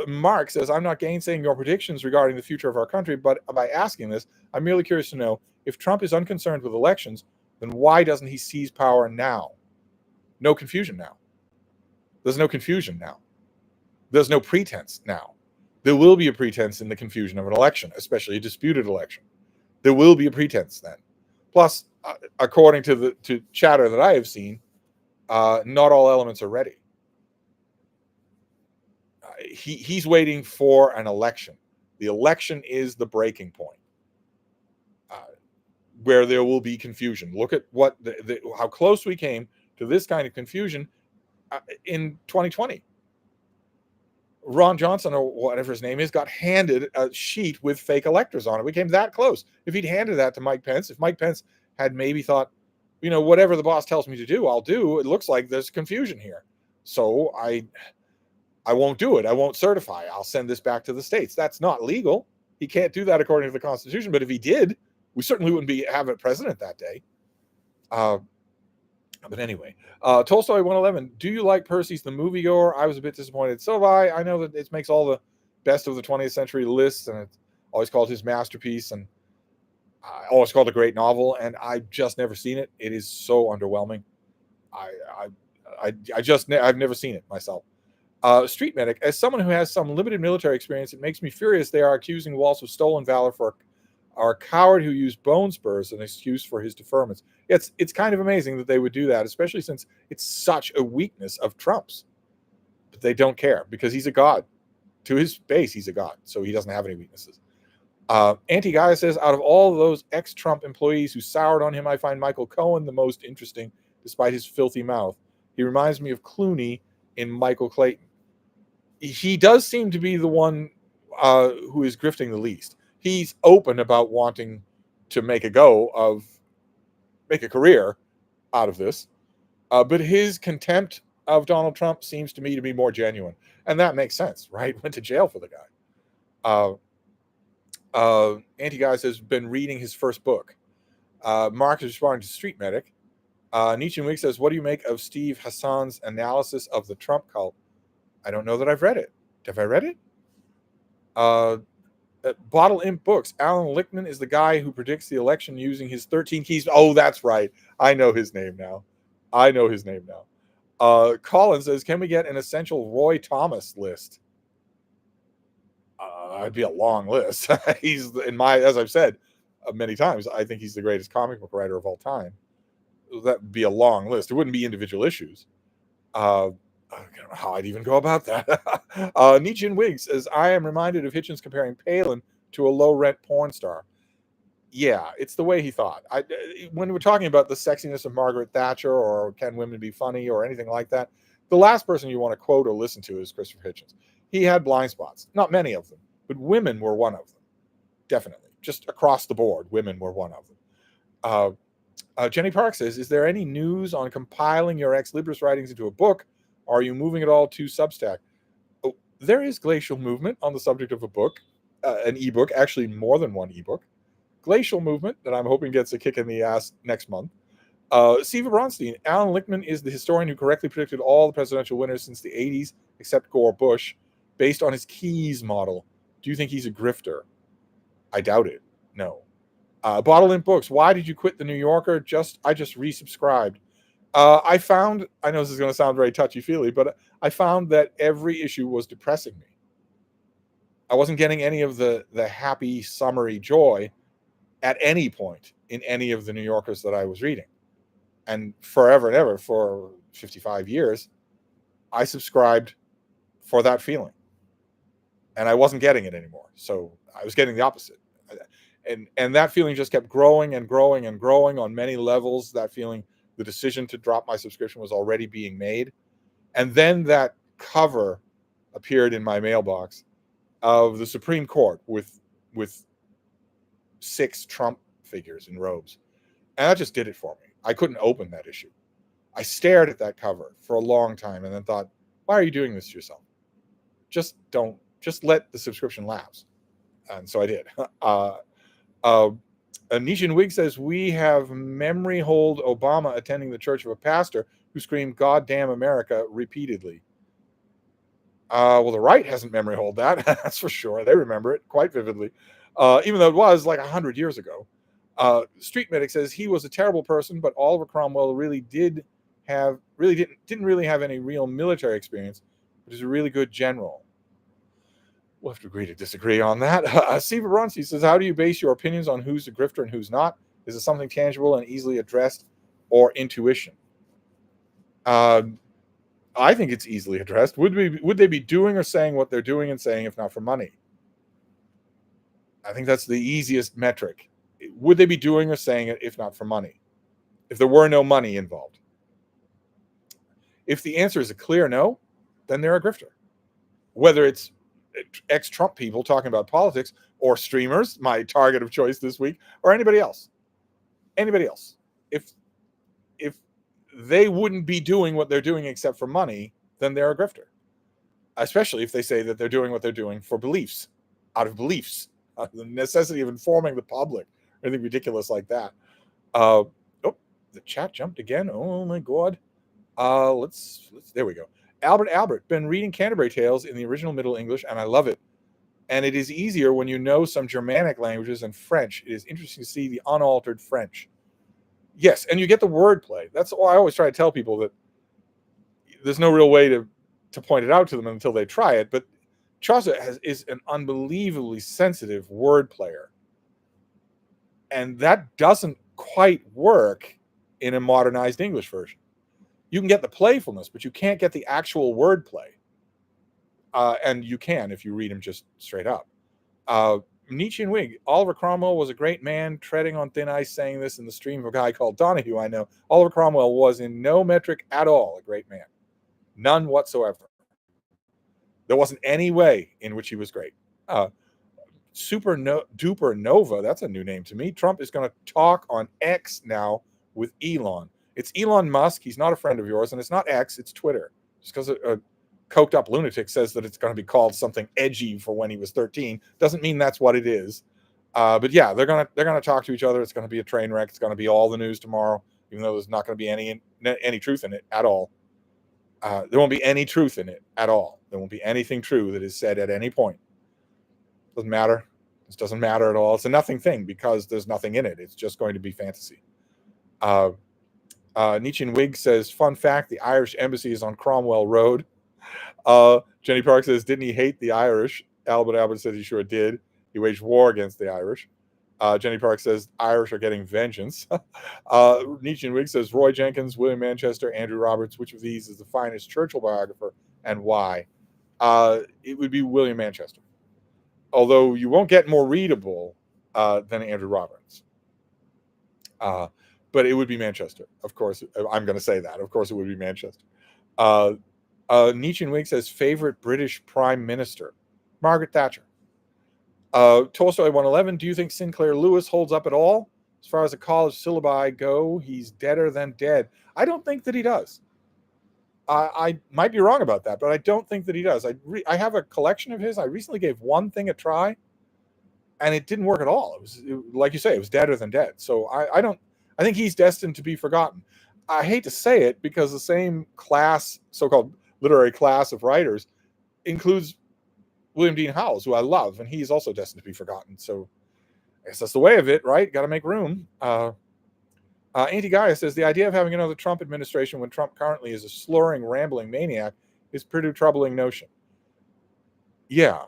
Mark says, I'm not gainsaying your predictions regarding the future of our country, but by asking this, I'm merely curious to know if Trump is unconcerned with elections, then why doesn't he seize power now? No confusion now. There's no confusion now. There's no pretense now. There will be a pretense in the confusion of an election, especially a disputed election. There will be a pretense then. Plus, according to chatter that I have seen, not all elements are ready. He's waiting for an election. The election is the breaking point where there will be confusion. Look at what how close we came to this kind of confusion in 2020. Ron Johnson, or whatever his name is, got handed a sheet with fake electors on it. We came that close. If he'd handed that to Mike Pence, if Mike Pence had maybe thought, whatever the boss tells me to do, I'll do. It looks like there's confusion here. So I won't do it. I won't certify. I'll send this back to the states. That's not legal. He can't do that according to the Constitution. But if he did, we certainly wouldn't have a president that day. But anyway, Tolstoy 111. Do you like Percy's The Moviegoer? I was a bit disappointed. So have I. I know that it makes all the best of the 20th century lists, and it's always called his masterpiece, and always called a great novel. And I've just never seen it. It is so underwhelming. I've never seen it myself. Street Medic, as someone who has some limited military experience, it makes me furious they are accusing Walsh of stolen valor for our coward who used bone spurs as an excuse for his deferments. It's kind of amazing that they would do that, especially since it's such a weakness of Trump's. But they don't care because he's a god. To his base, he's a god, so he doesn't have any weaknesses. Anti-Gaia says, out of all of those ex-Trump employees who soured on him, I find Michael Cohen the most interesting, despite his filthy mouth. He reminds me of Clooney in Michael Clayton. He does seem to be the one who is grifting the least. He's open about wanting to make a career out of this. But his contempt of Donald Trump seems to me to be more genuine. And that makes sense, right? Went to jail for the guy. Anti-Guys has been reading his first book. Mark is responding to Street Medic. Nietzsche Week says, what do you make of Steve Hassan's analysis of the Trump cult? I don't know that I've read it. Have I read it? Bottle Imp Books. Alan Lichtman is the guy who predicts the election using his 13 keys. Oh, that's right. I know his name now. Colin says, can we get an essential Roy Thomas list? It'd be a long list. He's as I've said many times, I think he's the greatest comic book writer of all time. That would be a long list. It wouldn't be individual issues. I don't know how I'd even go about that. Nietzsche and Wiggs says, I am reminded of Hitchens comparing Palin to a low-rent porn star. Yeah, it's the way he thought. When we're talking about the sexiness of Margaret Thatcher or can women be funny or anything like that, the last person you want to quote or listen to is Christopher Hitchens. He had blind spots. Not many of them, but women were one of them. Definitely. Just across the board, women were one of them. Jenny Park says, is there any news on compiling your ex libris writings into a book? Or are you moving it all to Substack? Oh, there is glacial movement on the subject of a book, an ebook, actually more than one ebook. Glacial movement that I'm hoping gets a kick in the ass next month. Siva Bronstein, Alan Lichtman is the historian who correctly predicted all the presidential winners since the 80s, except Gore Bush, based on his Keys model. Do you think he's a grifter? I doubt it. No. Bottle Imp Books. Why did you quit the New Yorker? I just resubscribed. I know this is going to sound very touchy-feely, but I found that every issue was depressing me. I wasn't getting any of the happy, summery joy at any point in any of the New Yorkers that I was reading. And forever and ever, for 55 years, I subscribed for that feeling. And I wasn't getting it anymore. So I was getting the opposite. And that feeling just kept growing and growing and growing on many levels. That feeling, the decision to drop my subscription was already being made. And then that cover appeared in my mailbox of the Supreme Court with 6 Trump figures in robes. And that just did it for me. I couldn't open that issue. I stared at that cover for a long time and then thought, why are you doing this to yourself? Just let the subscription lapse. And so I did. Nishan Wig says, we have memory hold Obama attending the church of a pastor who screamed, God damn America, repeatedly. Well, the right hasn't memory hold that. That's for sure. They remember it quite vividly. Even though it was like 100 years ago. Street Medic says he was a terrible person, but Oliver Cromwell didn't really have any real military experience, but is a really good general. We'll have to agree to disagree on that. Siva Bronski says, how do you base your opinions on who's a grifter and who's not? Is it something tangible and easily addressed, or intuition? I think it's easily addressed. Would they be doing or saying what they're doing and saying if not for money? I think that's the easiest metric. Would they be doing or saying it if not for money? If there were no money involved? If the answer is a clear no, then they're a grifter. Whether it's ex-Trump people talking about politics or streamers, my target of choice this week, or anybody else. If they wouldn't be doing what they're doing except for money, then they're a grifter. Especially if they say that they're doing what they're doing for beliefs, out of beliefs, the necessity of informing the public, or anything ridiculous like that. The chat jumped again. Oh my God. There we go. Albert, been reading Canterbury Tales in the original Middle English, and I love it. And it is easier when you know some Germanic languages and French. It is interesting to see the unaltered French. Yes, and you get the wordplay. That's why I always try to tell people that there's no real way to point it out to them until they try it. But Chaucer is an unbelievably sensitive word player. And that doesn't quite work in a modernized English version. You can get the playfulness, but you can't get the actual wordplay. And you can if you read him just straight up. Nietzsche and Wig, Oliver Cromwell was a great man, treading on thin ice, saying this in the stream of a guy called Donahue, I know. Oliver Cromwell was in no metric at all a great man. None whatsoever. There wasn't any way in which he was great. Duper Nova, that's a new name to me. Trump is going to talk on X now with Elon. It's Elon Musk. He's not a friend of yours, and it's not X, it's Twitter. Just because a coked up lunatic says that it's going to be called something edgy for when he was 13 doesn't mean that's what it is. But yeah, they're gonna talk to each other. It's gonna be a train wreck. It's gonna be all the news tomorrow, even though there's not gonna be any truth in it at all. There won't be any truth in it at all. There won't be anything true that is said at any point. Doesn't matter. This doesn't matter at all. It's a nothing thing because there's nothing in it. It's just going to be fantasy. Nietzsche and Wig says, fun fact, the Irish embassy is on Cromwell Road. Jenny Park says, didn't he hate the Irish? Albert says he sure did. He waged war against the Irish. Jenny Park says, Irish are getting vengeance. Nietzsche and Wig says, Roy Jenkins, William Manchester, Andrew Roberts, which of these is the finest Churchill biographer and why? It would be William Manchester. Although you won't get more readable than Andrew Roberts. But it would be Manchester. Of course, I'm going to say that. Of course, it would be Manchester. Nietzsche and Wig says, favorite British Prime Minister? Margaret Thatcher. Tolstoy 111, do you think Sinclair Lewis holds up at all? As far as the college syllabi go, he's deader than dead. I don't think that he does. I might be wrong about that, but I don't think that he does. I have a collection of his. I recently gave one thing a try, and it didn't work at all. Like you say, it was deader than dead. So I think he's destined to be forgotten. I hate to say it because the same class, so-called literary class of writers, includes William Dean Howells, who I love, and he's also destined to be forgotten. So I guess that's the way of it, right? Got to make room. Auntie Gaia says, the idea of having another Trump administration when Trump currently is a slurring, rambling maniac is a pretty troubling notion. Yeah.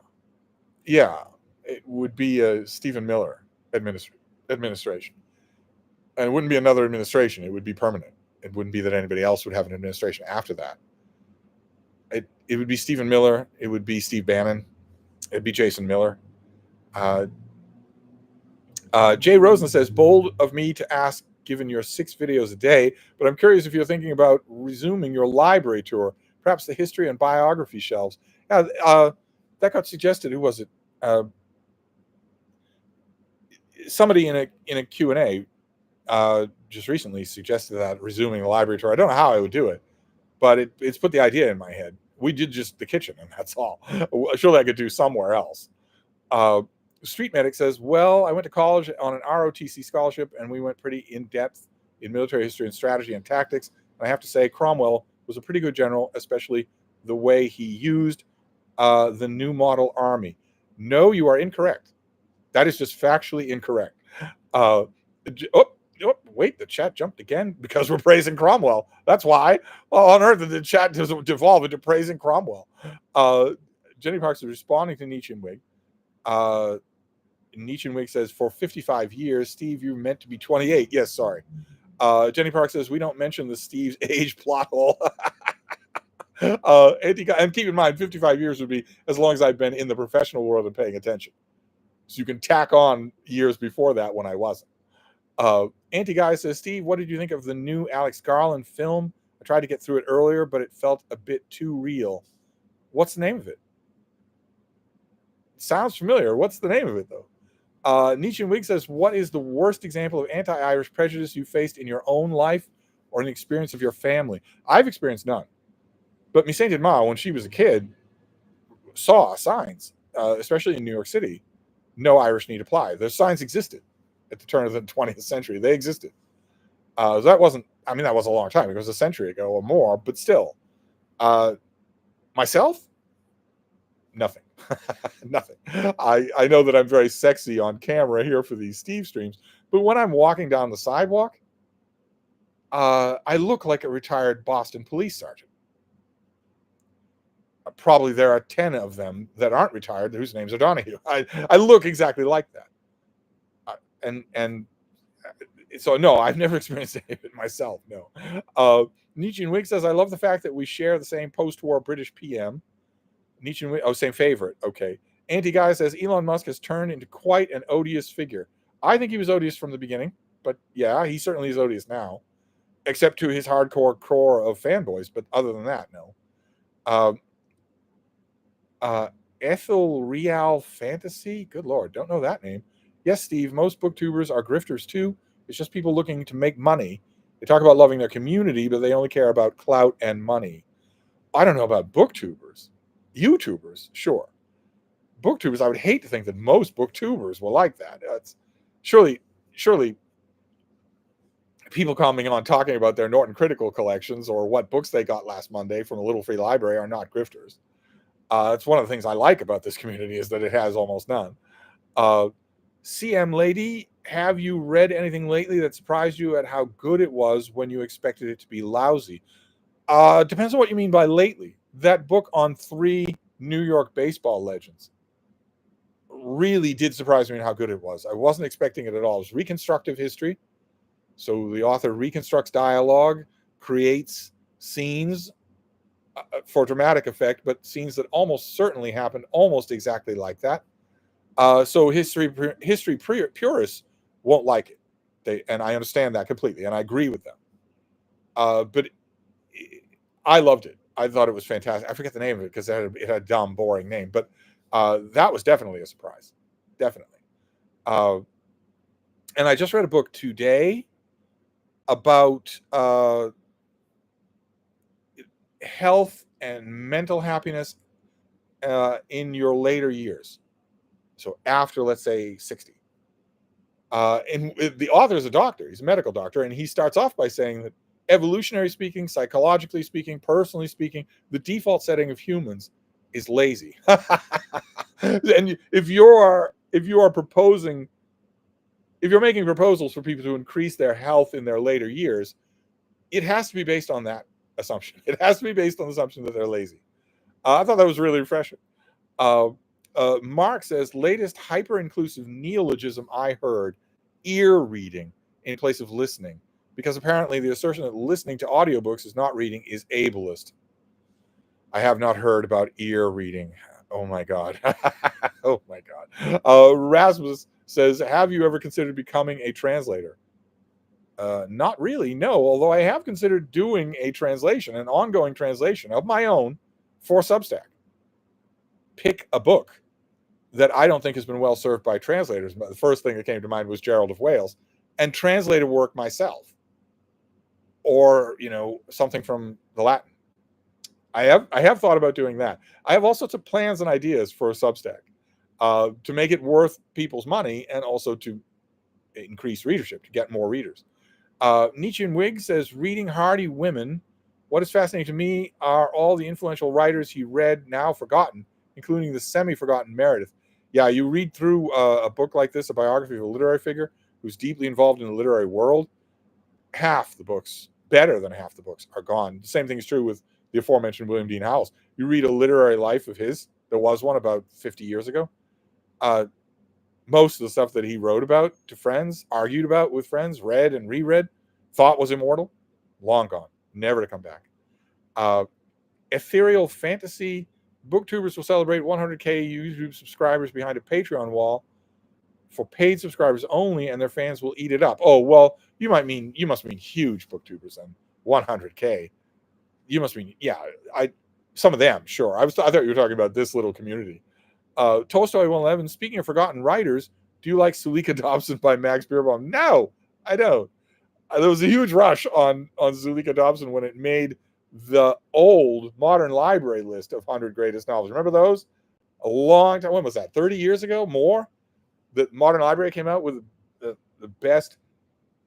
It would be a Stephen Miller administration. And it wouldn't be another administration. It would be permanent. It wouldn't be that anybody else would have an administration after that. It would be Stephen Miller. It would be Steve Bannon. It'd be Jason Miller. Jay Rosen says, bold of me to ask, given your 6 videos a day, but I'm curious if you're thinking about resuming your library tour, perhaps the history and biography shelves. That got suggested. Who was it? Somebody in a Q&A just recently suggested that resuming the library tour. I don't know how I would do it, but it's put the idea in my head. We did just the kitchen, and that's all. Surely I could do somewhere else. Street Medic says, well, I went to college on an ROTC scholarship, and we went pretty in-depth in military history and strategy and tactics. And I have to say, Cromwell was a pretty good general, especially the way he used the new model army. No, you are incorrect. That is just factually incorrect. Wait, the chat jumped again because we're praising Cromwell. That's why. Well, on earth did the chat devolve into praising Cromwell? Jenny Parks is responding to Nietzsche and Wig. Nietzsche and Wig says, for 55 years, Steve, you meant to be 28. Yes, sorry. Jenny Park says, we don't mention the Steve's age plot hole. And keep in mind, 55 years would be as long as I've been in the professional world and paying attention. So you can tack on years before that when I wasn't. Anti-Guy says, Steve, what did you think of the new Alex Garland film? I tried to get through it earlier, but it felt a bit too real. What's the name of it? Sounds familiar. What's the name of it, though? Nietzsche and Wig says, what is the worst example of anti-Irish prejudice you faced in your own life or an experience of your family? I've experienced none. But Miss Saint Ma, when she was a kid, saw signs, especially in New York City, no Irish need apply. Those signs existed at the turn of the 20th century. They existed. That was a long time. It was a century ago or more, but still. Myself? Nothing. Nothing. I know that I'm very sexy on camera here for these Stevestreams, but when I'm walking down the sidewalk, I look like a retired Boston police sergeant. Probably there are 10 of them that aren't retired whose names are Donahue. I look exactly like that. And so, no, I've never experienced any of it myself, no. Nietzsche and Wig says, I love the fact that we share the same post-war British PM. Nietzsche and Wig, same favorite, okay. Anti-Guy says, Elon Musk has turned into quite an odious figure. I think he was odious from the beginning, but yeah, he certainly is odious now, except to his hardcore core of fanboys, but other than that, no. Ethel Real Fantasy, good Lord, don't know that name. Yes, Steve, most booktubers are grifters too. It's just people looking to make money. They talk about loving their community, but they only care about clout and money. I don't know about booktubers. YouTubers, sure. booktubers, I would hate to think that most booktubers will like that. It's surely people coming on talking about their Norton Critical collections or what books they got last Monday from a little free library are not grifters. It's one of the things I like about this community is that it has almost none. CM Lady, have you read anything lately that surprised you at how good it was when you expected it to be lousy? Depends on what you mean by lately. That book on 3 New York baseball legends really did surprise me in how good it was. I wasn't expecting it at all. It was reconstructive history. So the author reconstructs dialogue, creates scenes for dramatic effect, but scenes that almost certainly happened almost exactly like that. So history purists won't like it. And I understand that completely, and I agree with them. But I loved it. I thought it was fantastic. I forget the name of it because it had a dumb, boring name, but that was definitely a surprise. Definitely. And I just read a book today about health and mental happiness in your later years. So after, let's say, 60. And the author is a doctor. He's a medical doctor. And he starts off by saying that evolutionary speaking, psychologically speaking, personally speaking, the default setting of humans is lazy. And if you're making proposals for people to increase their health in their later years, it has to be based on that assumption. It has to be based on the assumption that they're lazy. I thought that was really refreshing. Mark says, latest hyper-inclusive neologism I heard, ear reading in place of listening, because apparently the assertion that listening to audiobooks is not reading is ableist. I have not heard about ear reading. Oh my God. Oh my God. Rasmus says, have you ever considered becoming a translator? Not really, no, although I have considered doing a translation, an ongoing translation of my own for Substack. Pick a book that I don't think has been well served by translators. The first thing that came to mind was Gerald of Wales, and translated work myself, or something from the Latin. I have thought about doing that. I have all sorts of plans and ideas for a Substack to make it worth people's money and also to increase readership, to get more readers. Nietzsche and Wig says, reading Hardy Women, what is fascinating to me are all the influential writers he read now forgotten, including the semi-forgotten Meredith. Yeah, you read through a book like this, a biography of a literary figure who's deeply involved in the literary world, half the books, better than half the books, are gone. The same thing is true with the aforementioned William Dean Howells. You read a literary life of his, there was one about 50 years ago. Most of the stuff that he wrote about to friends, argued about with friends, read and reread, thought was immortal, long gone, never to come back. Ethereal fantasy, booktubers will celebrate 100K YouTube subscribers behind a Patreon wall for paid subscribers only, and their fans will eat it up. Oh, well, you must mean huge booktubers then. 100K. You must mean, yeah, some of them, sure. I thought you were talking about this little community. Tolstoy 111, speaking of forgotten writers, do you like Zuleika Dobson by Max Beerbohm? No, I don't. There was a huge rush on Zuleika Dobson when it made the old Modern Library list of 100 greatest novels. Remember those? A long time. When was that? 30 years ago? More? The Modern Library came out with the best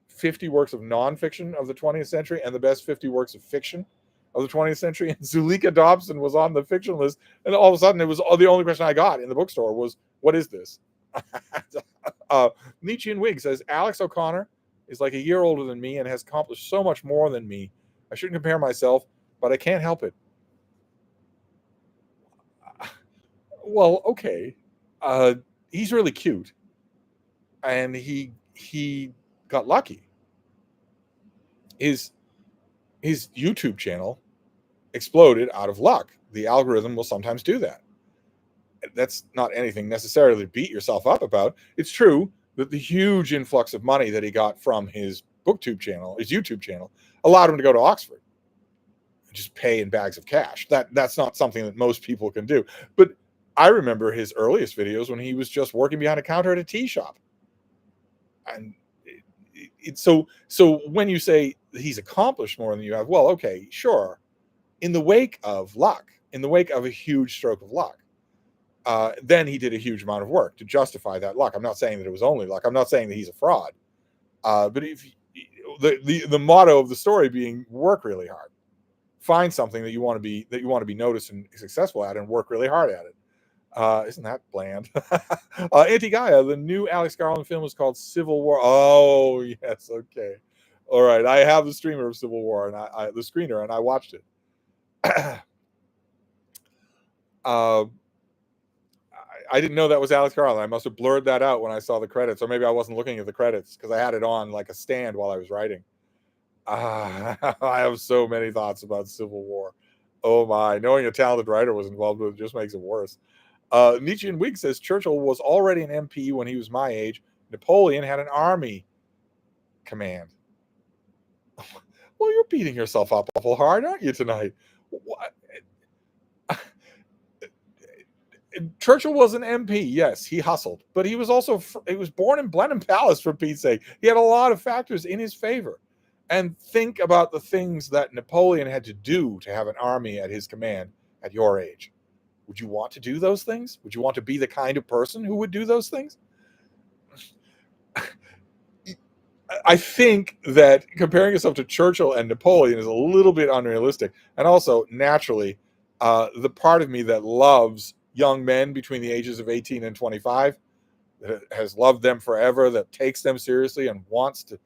50 works of nonfiction of the 20th century and the best 50 works of fiction of the 20th century. And Zuleika Dobson was on the fiction list. And all of a sudden, it was the only question I got in the bookstore was, what is this? Nietzsche and Wig says, Alex O'Connor is like a year older than me and has accomplished so much more than me. I shouldn't compare myself, but I can't help it. Well, okay. He's really cute. And he got lucky. His YouTube channel exploded out of luck. The algorithm will sometimes do that. That's not anything necessarily to beat yourself up about. It's true that the huge influx of money that he got from his YouTube channel, allowed him to go to Oxford and just pay in bags of cash. That's not something that most people can do. But I remember his earliest videos when he was just working behind a counter at a tea shop. And so when you say he's accomplished more than you have, well, okay, sure. In the wake of luck, in the wake of a huge stroke of luck. then he did a huge amount of work to justify that luck. I'm not saying that it was only luck. I'm not saying that he's a fraud. But if the motto of the story being work really hard, find something that you want to be noticed and successful at, and work really hard at it. Isn't that bland? Anti-Gaia, the new Alex Garland film is called Civil War. Oh, yes, okay. All right, I have the streamer of Civil War, and the screener, and I watched it. I didn't know that was Alex Garland. I must have blurred that out when I saw the credits, or maybe I wasn't looking at the credits because I had it on like a stand while I was writing. I have so many thoughts about Civil War. Oh my, knowing a talented writer was involved with it just makes it worse. Nietzsche and Wig says Churchill was already an MP when he was my age. Napoleon had an army command. Well, you're beating yourself up awful hard, aren't you, tonight? What? Churchill was an MP, yes, he hustled, but he was born in Blenheim Palace, for Pete's sake. He had a lot of factors in his favor. And think about the things that Napoleon had to do to have an army at his command at your age. Would you want to do those things? Would you want to be the kind of person who would do those things? I think that comparing yourself to Churchill and Napoleon is a little bit unrealistic. And also, naturally, the part of me that loves young men between the ages of 18 and 25, that has loved them forever, that takes them seriously and wants to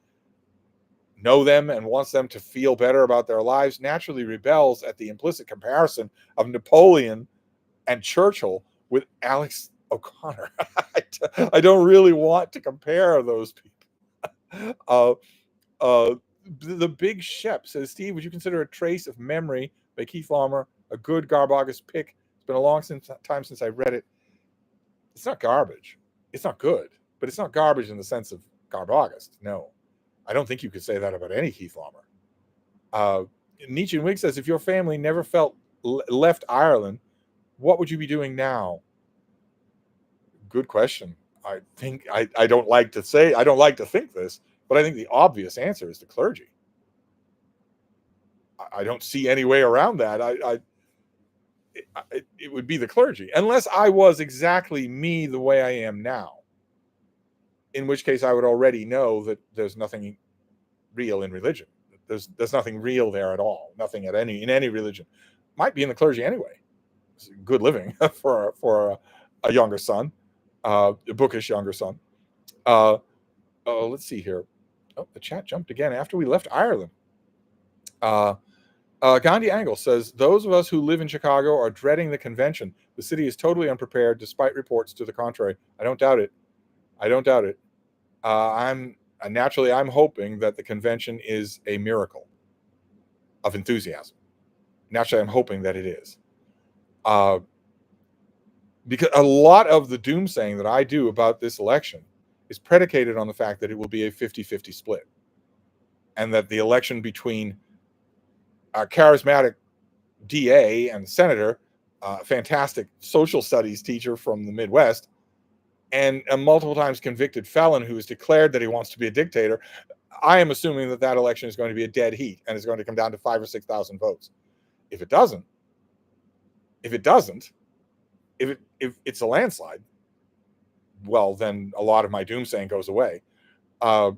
know them and wants them to feel better about their lives, naturally rebels at the implicit comparison of Napoleon and Churchill with Alex O'Connor. I don't really want to compare those people. The Big Shep says, Steve, would you consider A Trace of Memory by Keith Laumer a good Garbagus pick? It's been a long time since I read it. It's not garbage. It's not good, but it's not garbage in the sense of Garbagus. No, I don't think you could say that about any Keith Laumer. Nietzsche and Wig says, if your family never left Ireland, what would you be doing now? Good question. I think I don't like to think this, but I think the obvious answer is the clergy. I don't see any way around that. It would be the clergy, unless I was exactly me the way I am now, in which case I would already know that there's nothing real in religion. There's nothing real there at all. Nothing in any religion. Might be in the clergy anyway. It's good living for a younger son, a bookish younger son. Let's see here. Oh, the chat jumped again after we left Ireland. Gandhi Angle says, those of us who live in Chicago are dreading the convention. The city is totally unprepared, despite reports to the contrary. I don't doubt it. I'm hoping that the convention is a miracle of enthusiasm. Naturally, I'm hoping that it is. Because a lot of the doomsaying that I do about this election is predicated on the fact that it will be a 50-50 split. And that the election between a charismatic DA and senator, fantastic social studies teacher from the Midwest, and a multiple times convicted felon who has declared that he wants to be a dictator, I am assuming that election is going to be a dead heat and is going to come down to 5,000 or 6,000 votes. If it's a landslide, well, then a lot of my doomsaying goes away. But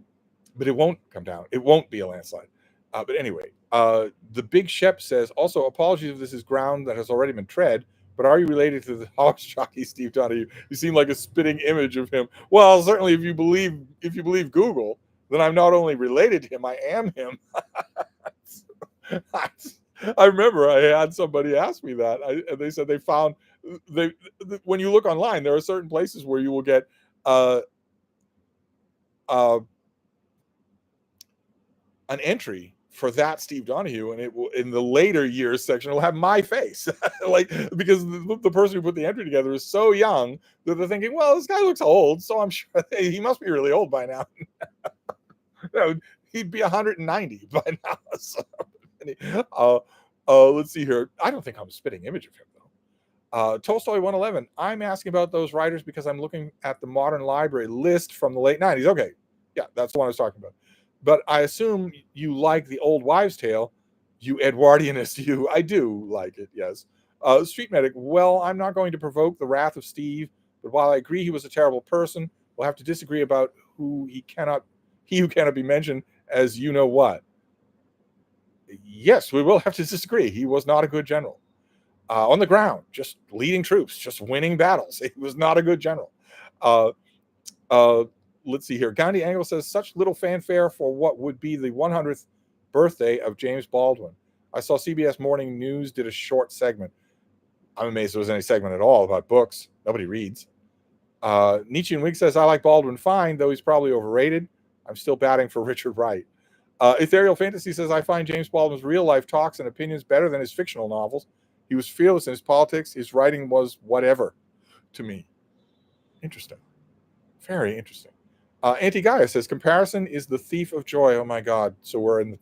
it won't come down. It won't be a landslide. But anyway, the Big Shep says, also, apologies if this is ground that has already been tread, but are you related to the Hawks jockey Steve Donahue? You seem like a spitting image of him. Well, certainly if you believe Google, then I'm not only related to him, I am him. I remember I had somebody ask me that. And they said they found when you look online, there are certain places where you will get an entry for that Steve Donahue, and it will, in the later years section, will have my face, like, because the person who put the entry together is so young that they're thinking, well, this guy looks old, so I'm sure he must be really old by now. No, he'd be 190 by now. So, let's see here. I don't think I'm a spitting image of him, though. Tolstoy 111. I'm asking about those writers because I'm looking at the Modern Library list from the late 90s. Okay, yeah, that's the one I was talking about. But I assume you like The Old Wives' Tale, you Edwardianist, you. I do like it, yes. Street Medic, well, I'm not going to provoke the wrath of Steve, but while I agree he was a terrible person, we'll have to disagree about he who cannot be mentioned as you know what. Yes, we will have to disagree. He was not a good general. On the ground, just leading troops, just winning battles. He was not a good general. Uh, let's see here. Gandhi Angle says, such little fanfare for what would be the 100th birthday of James Baldwin. I saw CBS Morning News did a short segment. I'm amazed there was any segment at all about books. Nobody reads. Nietzsche and Wig says, I like Baldwin fine, though he's probably overrated. I'm still batting for Richard Wright. Ethereal Fantasy says, I find James Baldwin's real-life talks and opinions better than his fictional novels. He was fearless in his politics. His writing was whatever to me. Interesting. Very interesting. Anti-Gaia says, comparison is the thief of joy. Oh, my God. So we're in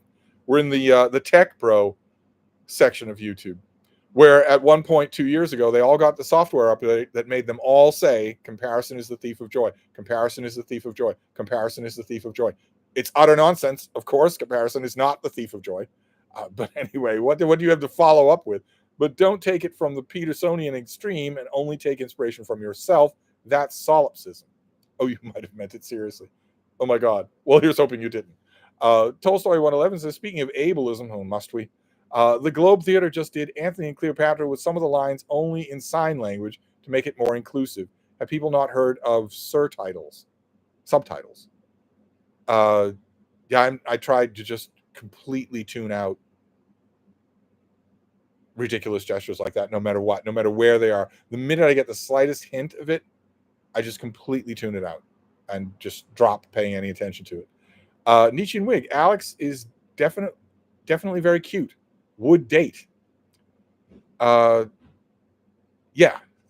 the tech bro section of YouTube, where at one point 2 years ago, they all got the software update that made them all say, comparison is the thief of joy. Comparison is the thief of joy. Comparison is the thief of joy. It's utter nonsense. Of course, comparison is not the thief of joy. But anyway, what do you have to follow up with? But don't take it from the Petersonian extreme and only take inspiration from yourself. That's solipsism. Oh, you might have meant it seriously. Oh, my God. Well, here's hoping you didn't. Tolstoy 111 says, speaking of ableism, oh, must we? The Globe Theater just did Anthony and Cleopatra with some of the lines only in sign language to make it more inclusive. Have people not heard of subtitles? I tried to just completely tune out ridiculous gestures like that, no matter what, no matter where they are. The minute I get the slightest hint of it, I just completely tune it out and just drop paying any attention to it. Nietzsche and Wig, Alex is definitely very cute. Would date. Yeah,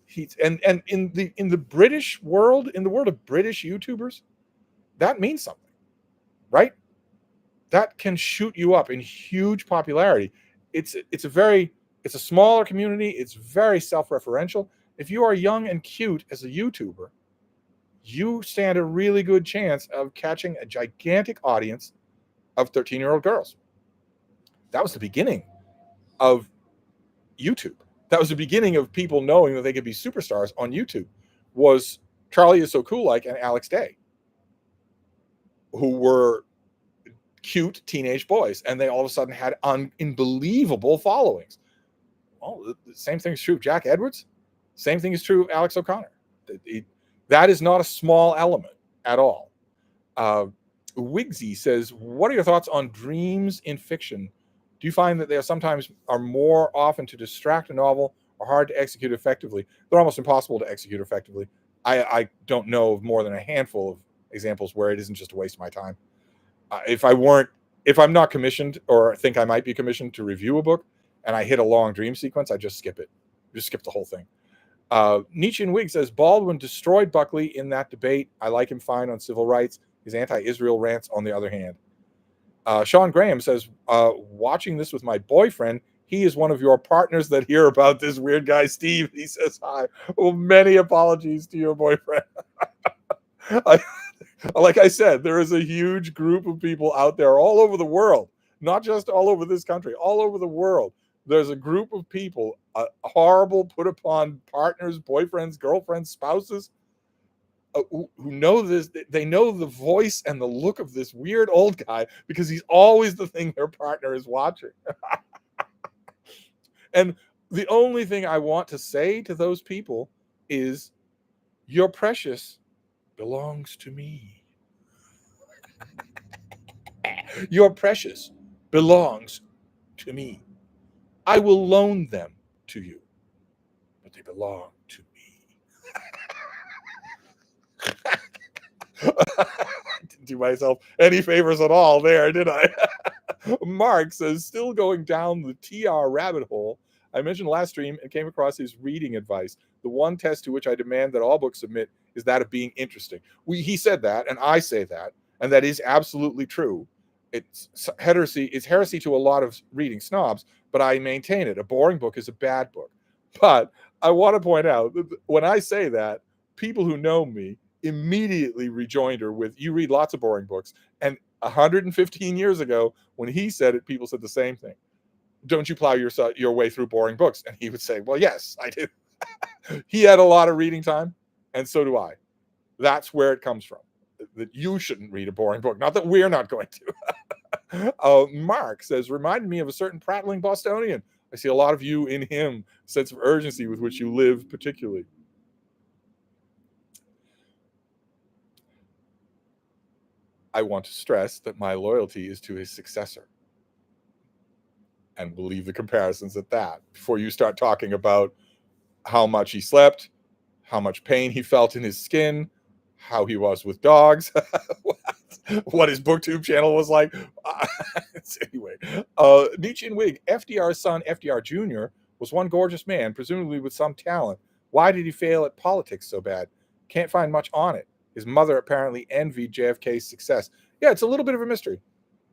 he's and in the British world, in the world of British YouTubers, that means something, right? That can shoot you up in huge popularity. It's a smaller community. It's very self-referential. If you are young and cute as a YouTuber, you stand a really good chance of catching a gigantic audience of 13-year-old girls. That was the beginning of YouTube. That was the beginning of people knowing that they could be superstars on YouTube. Was Charlie Is So Cool Like and Alex Day, who were cute teenage boys, and they all of a sudden had unbelievable followings. Well, the same thing is true of Jack Edwards. Same thing is true of Alex O'Connor. That is not a small element at all. Wigsy says, what are your thoughts on dreams in fiction? Do you find that they sometimes are more often to distract a novel or hard to execute effectively? They're almost impossible to execute effectively. I don't know of more than a handful of examples where it isn't just a waste of my time. If I'm not commissioned or think I might be commissioned to review a book and I hit a long dream sequence, I just skip it. Just skip the whole thing. Nietzsche and Wig says, Baldwin destroyed Buckley in that debate. I like him fine on civil rights. His anti-Israel rants, on the other hand. Sean Graham says, watching this with my boyfriend, he is one of your partners that hear about this weird guy, Steve. He says hi. Well, many apologies to your boyfriend. Like I said, there is a huge group of people out there all over the world, not just all over this country, all over the world. There's a group of people, horrible put upon partners, boyfriends, girlfriends, spouses, who know this. They know the voice and the look of this weird old guy because he's always the thing their partner is watching. And the only thing I want to say to those people is, your precious belongs to me. Your precious belongs to me. I will loan them to you, but they belong to me. I didn't do myself any favors at all there, did I? Mark says, still going down the TR rabbit hole. I mentioned last stream and came across his reading advice. The one test to which I demand that all books submit is that of being interesting. He said that, and I say that, and that is absolutely true. It's heresy to a lot of reading snobs, but I maintain it. A boring book is a bad book. But I want to point out that when I say that, people who know me immediately rejoinder with, you read lots of boring books. And 115 years ago, when he said it, people said the same thing. don't you plow your way through boring books? And he would say, well, yes, I do. He had a lot of reading time, and so do I. That's where it comes from. That you shouldn't read a boring book. Not that we're not going to. Mark says, reminded me of a certain prattling Bostonian. I see a lot of you in him, sense of urgency with which you live particularly. I want to stress that my loyalty is to his successor. And we'll leave the comparisons at that before you start talking about how much he slept, how much pain he felt in his skin, how he was with dogs, what his booktube channel was like. Anyway, Nietzsche and Wig, FDR's son, FDR Jr., was one gorgeous man, presumably with some talent. Why did he fail at politics so bad? Can't find much on it. His mother apparently envied JFK's success. Yeah, it's a little bit of a mystery.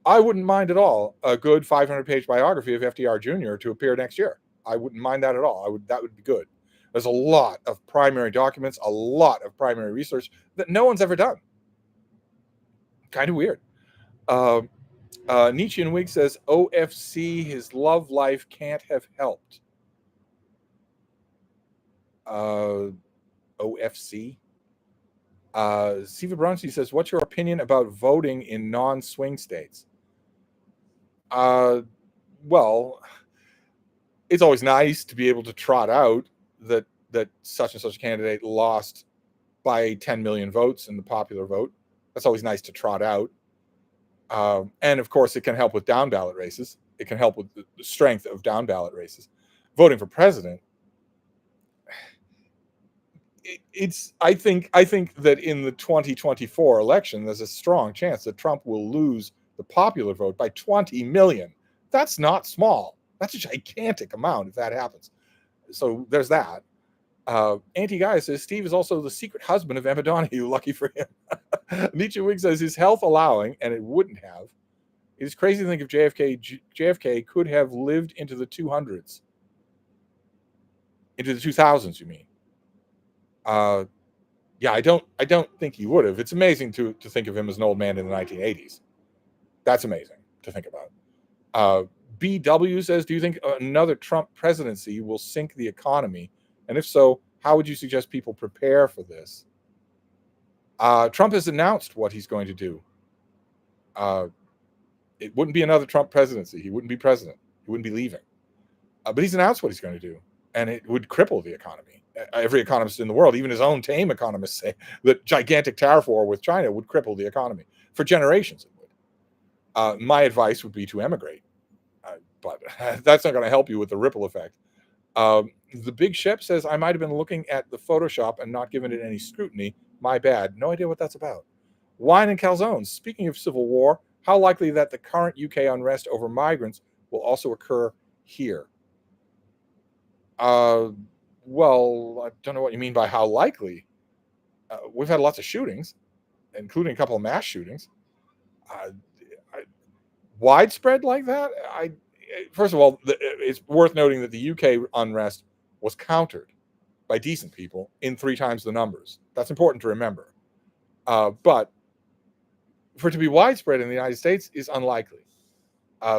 I wouldn't mind at all a good 500-page biography of FDR Jr. to appear next year. I wouldn't mind that at all. That would be good. There's a lot of primary documents, a lot of primary research that no one's ever done. Kind of weird. Nietzsche and Wig says, OFC, his love life can't have helped. OFC? Siva Brunski says, what's your opinion about voting in non-swing states? Well, it's always nice to be able to trot out that such and such a candidate lost by 10 million votes in the popular vote. That's always nice to trot out. And of course, it can help with down ballot races. It can help with the strength of down ballot races. Voting for president, I think that in the 2024 election, there's a strong chance that Trump will lose the popular vote by 20 million. That's not small. That's a gigantic amount if that happens. So there's that. Anti-Guy says, Steve is also the secret husband of Emma Donahue. Lucky for him. Nietzsche Wig says, his health allowing, and it wouldn't have. It is crazy to think if JFK could have lived into the 200s. Into the 2000s, you mean? Yeah, I don't think he would have. It's amazing to think of him as an old man in the 1980s. That's amazing to think about. BW says, do you think another Trump presidency will sink the economy? And if so, how would you suggest people prepare for this? Trump has announced what he's going to do. It wouldn't be another Trump presidency. He wouldn't be president. He wouldn't be leaving. But he's announced what he's going to do. And it would cripple the economy. Every economist in the world, even his own tame economists, say that gigantic tariff war with China would cripple the economy. For generations, it would. My advice would be to emigrate. But that's not going to help you with the ripple effect. The Big Shep says, I might have been looking at the Photoshop and not given it any scrutiny. My bad. No idea what that's about. Wine and calzones. Speaking of civil war, how likely that the current UK unrest over migrants will also occur here? Well, I don't know what you mean by how likely. We've had lots of shootings, including a couple of mass shootings. Widespread like that? First of all, it's worth noting that the UK unrest was countered by decent people in 3 times the numbers. That's important to remember. But for it to be widespread in the United States is unlikely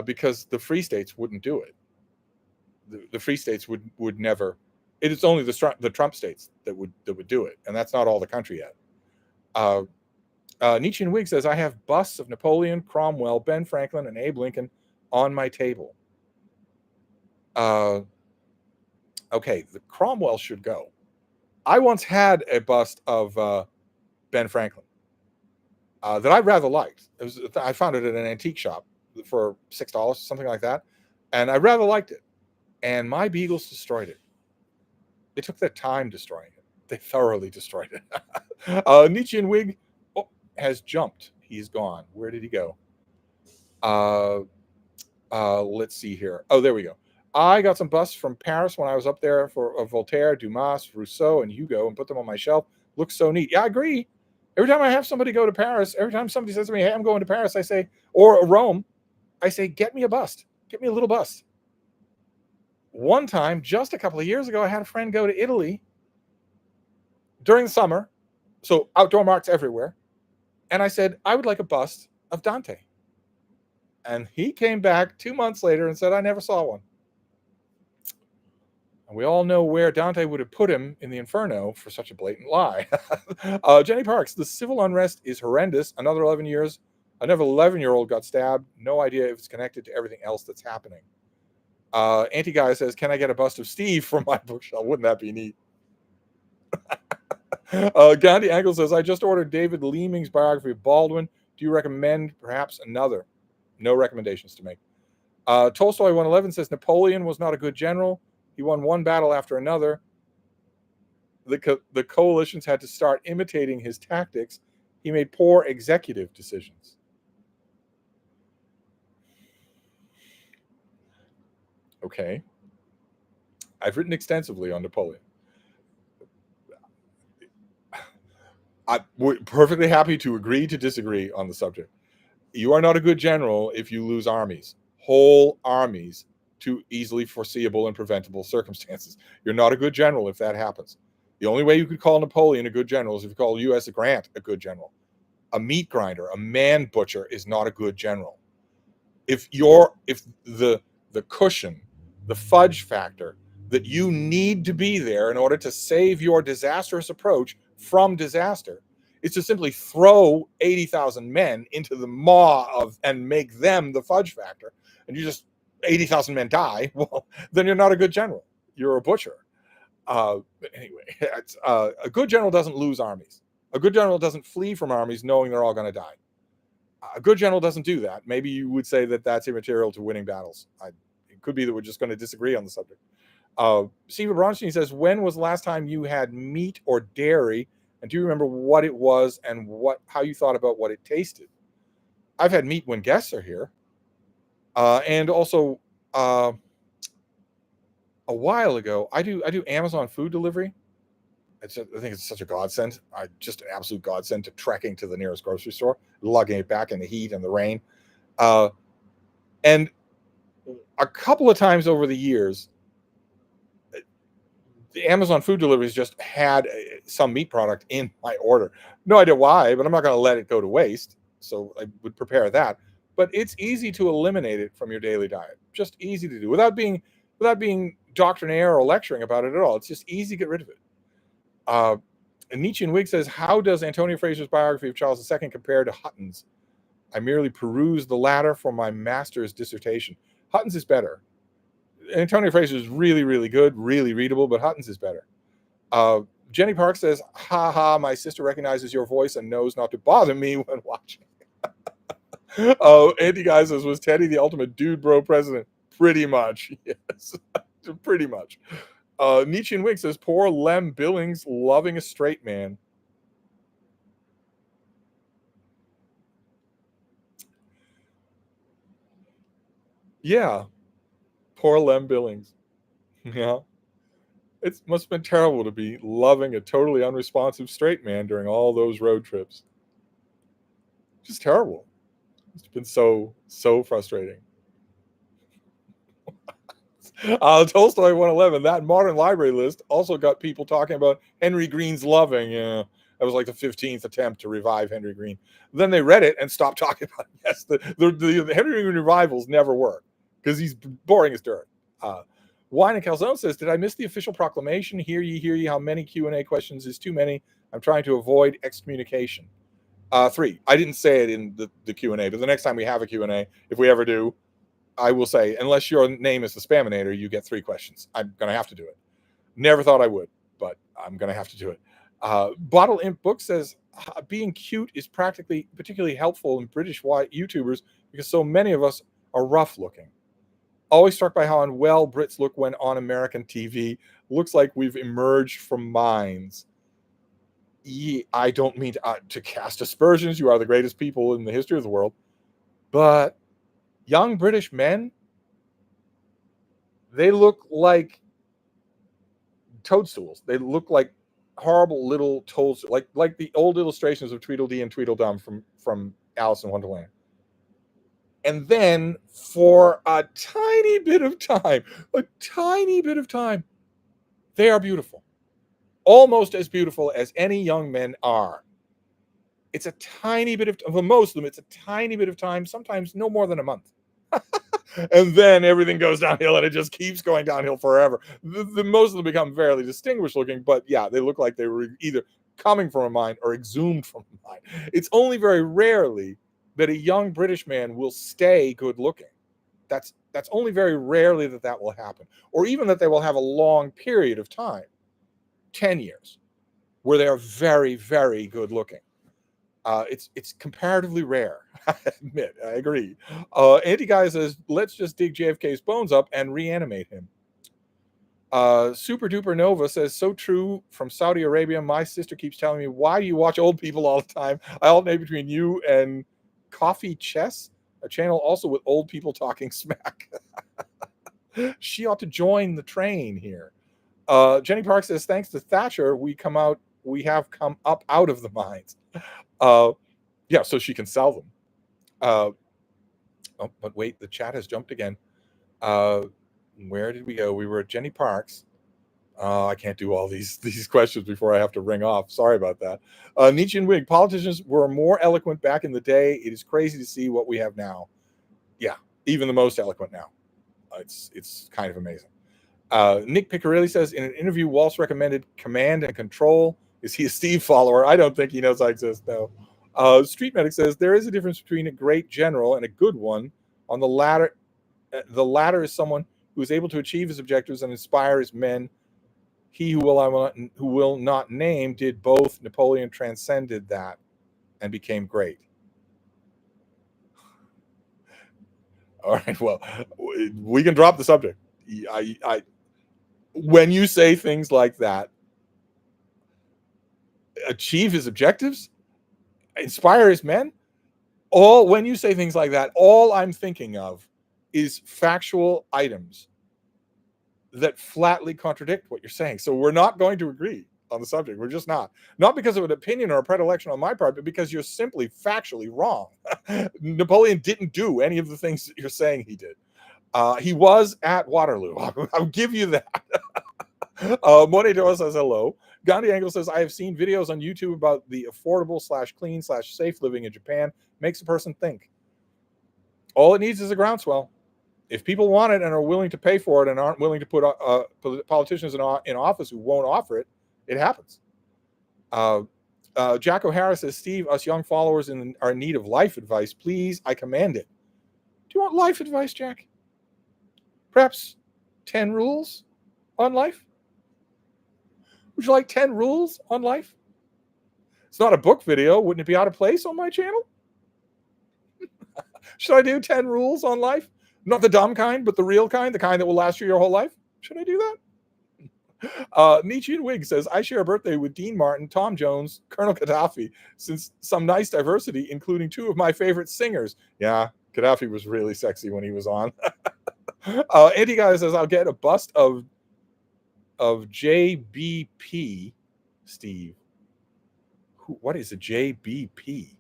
because the free states wouldn't do it. The free states would never. It is only the Trump states that would do it, and that's not all the country yet. Nietzsche and Wig says, I have busts of Napoleon, Cromwell, Ben Franklin, and Abe Lincoln on my table. Okay, the Cromwell should go. I once had a bust of Ben Franklin that I rather liked. I found it at an antique shop for $6, something like that, and I rather liked it. And my Beagles destroyed it. They took their time destroying it. They thoroughly destroyed it. Nietzsche and Wig has jumped. He's gone. Where did he go? Let's see here. Oh, there we go. I got some busts from Paris when I was up there for Voltaire, Dumas, Rousseau, and Hugo and put them on my shelf. Looks so neat. Yeah, I agree. Every time I have somebody go to Paris, every time somebody says to me, hey, I'm going to Paris, I say, or Rome, I say, get me a bust. Get me a little bust. One time, just a couple of years ago, I had a friend go to Italy during the summer, so outdoor markets everywhere, and I said, I would like a bust of Dante. And he came back 2 months later and said, I never saw one. And we all know where Dante would have put him in the Inferno for such a blatant lie. Jenny Parks, the civil unrest is horrendous. Another 11-year-old got stabbed. No idea if it's connected to everything else that's happening. Anti-Guy says, can I get a bust of Steve from my bookshelf? Wouldn't that be neat? Gandhi Angle says, I just ordered David Leeming's biography of Baldwin. Do you recommend perhaps another? No recommendations to make. Tolstoy 111 says, Napoleon was not a good general. He won one battle after another. The coalitions had to start imitating his tactics. He made poor executive decisions. Okay. I've written extensively on Napoleon. I'm perfectly happy to agree to disagree on the subject. You are not a good general if you lose armies, whole armies, to easily foreseeable and preventable circumstances. You're not a good general if that happens. The only way you could call Napoleon a good general is if you call U.S. Grant a good general. A meat grinder, a man butcher is not a good general. If the cushion, the fudge factor that you need to be there in order to save your disastrous approach from disaster is to simply throw 80,000 men into the maw of and make them the fudge factor, and you just 80,000 men die, well, then you're not a good general. You're a butcher. Anyway, a good general doesn't lose armies. A good general doesn't flee from armies knowing they're all going to die. A good general doesn't do that. Maybe you would say that that's immaterial to winning battles. It could be that we're just going to disagree on the subject. Steve Bronstein says, when was the last time you had meat or dairy? And do you remember what it was and how you thought about what it tasted? I've had meat when guests are here. And also, a while ago, I do Amazon food delivery. I think it's such a godsend. Just an absolute godsend to trekking to the nearest grocery store, lugging it back in the heat and the rain. And a couple of times over the years, the Amazon food deliveries just had some meat product in my order. No idea why, but I'm not going to let it go to waste. So I would prepare that. But it's easy to eliminate it from your daily diet. Just easy to do without being doctrinaire or lecturing about it at all. It's just easy to get rid of it. And Nietzsche and Wig says, how does Antonio Fraser's biography of Charles II compare to Hutton's? I merely perused the latter for my master's dissertation. Hutton's is better. Antonio Fraser is really, really good, really readable, but Hutton's is better. Jenny Park says, ha ha, my sister recognizes your voice and knows not to bother me when watching. Andy Guy says, was Teddy the ultimate dude bro president? Pretty much, yes. Pretty much. Nietzsche and Wig says, poor Lem Billings loving a straight man. Yeah. Poor Lem Billings. Yeah. It must have been terrible to be loving a totally unresponsive straight man during all those road trips. Just terrible. It's been so frustrating. Tolstoy 111, that modern library list also got people talking about Henry Green's loving. Yeah, that was like the 15th attempt to revive Henry Green. Then they read it and stopped talking about it. Yes, the Henry Green revivals never work because he's boring as dirt. Wine and Calzone says, did I miss the official proclamation? Hear ye, how many Q&A questions is too many? I'm trying to avoid excommunication. 3. I didn't say it in the Q&A, but the next time we have a Q&A, if we ever do, I will say, unless your name is the Spaminator, you get 3 questions. I'm going to have to do it. Never thought I would, but I'm going to have to do it. Bottle Imp Book says, being cute is particularly helpful in British white YouTubers because so many of us are rough looking. Always struck by how unwell Brits look when on American TV. Looks like we've emerged from mines. I don't mean to cast aspersions. You are the greatest people in the history of the world. But young British men, they look like toadstools. They look like horrible little toadstools, like the old illustrations of Tweedledee and Tweedledum from Alice in Wonderland. And then for a tiny bit of time, they are beautiful. Almost as beautiful as any young men are. It's a tiny bit of, for most of them, it's a tiny bit of time, sometimes no more than a month. And then everything goes downhill, and it just keeps going downhill forever. Most of them become fairly distinguished looking, but yeah, they look like they were either coming from a mine or exhumed from a mine. It's only very rarely that a young British man will stay good looking. That's only very rarely that will happen, or even that they will have a long period of time, 10 years, where they are very, very good looking. It's comparatively rare. I admit, I agree. Anti-Guy says, let's just dig JFK's bones up and reanimate him. Super Duper Nova says, so true from Saudi Arabia. My sister keeps telling me, why do you watch old people all the time? I alternate between you and Coffee Chess, a channel also with old people talking smack. She ought to join the train here. Jenny Park says, thanks to Thatcher, we have come up out of the mines. Yeah, so she can sell them. But wait, the chat has jumped again. Where did we go? We were at Jenny Parks. I can't do all these questions before I have to ring off. Sorry about that. Nietzsche and Wig, politicians were more eloquent back in the day. It is crazy to see what we have now. Yeah, even the most eloquent now. It's kind of amazing. Nick Piccarilli says, in an interview, Walsh recommended Command and Control. Is he a Steve follower? I don't think he knows I exist, no. Street Medic says, there is a difference between a great general and a good one. On the latter is someone who is able to achieve his objectives and inspire his men. He who will not name did both. Napoleon transcended that and became great. All right, well, we can drop the subject. When you say things like that, achieve his objectives, inspire his men, when you say things like that, all I'm thinking of is factual items that flatly contradict what you're saying. So we're not going to agree on the subject. We're just not because of an opinion or a predilection on my part, but because you're simply factually wrong. Napoleon didn't do any of the things that you're saying he did. He was at Waterloo. I'll give you that. Monito says hello. Gandhi Angle says, I have seen videos on YouTube about the affordable / clean / safe living in Japan. Makes a person think. All it needs is a groundswell. If people want it and are willing to pay for it and aren't willing to put politicians in office who won't offer it, it happens. Jack O'Hara says, Steve, us young followers are in need of life advice. Please, I command it. Do you want life advice, Jack? Perhaps 10 rules on life? Would you like 10 rules on life? It's not a book video. Wouldn't it be out of place on my channel? Should I do 10 rules on life? Not the dumb kind, but the real kind, the kind that will last you your whole life? Should I do that? Nietzsche and Wig says, I share a birthday with Dean Martin, Tom Jones, Colonel Gaddafi, since some nice diversity, including 2 of my favorite singers. Yeah, Gaddafi was really sexy when he was on. Anti-Guy says, I'll get a bust of JBP, Steve. What is a JBP?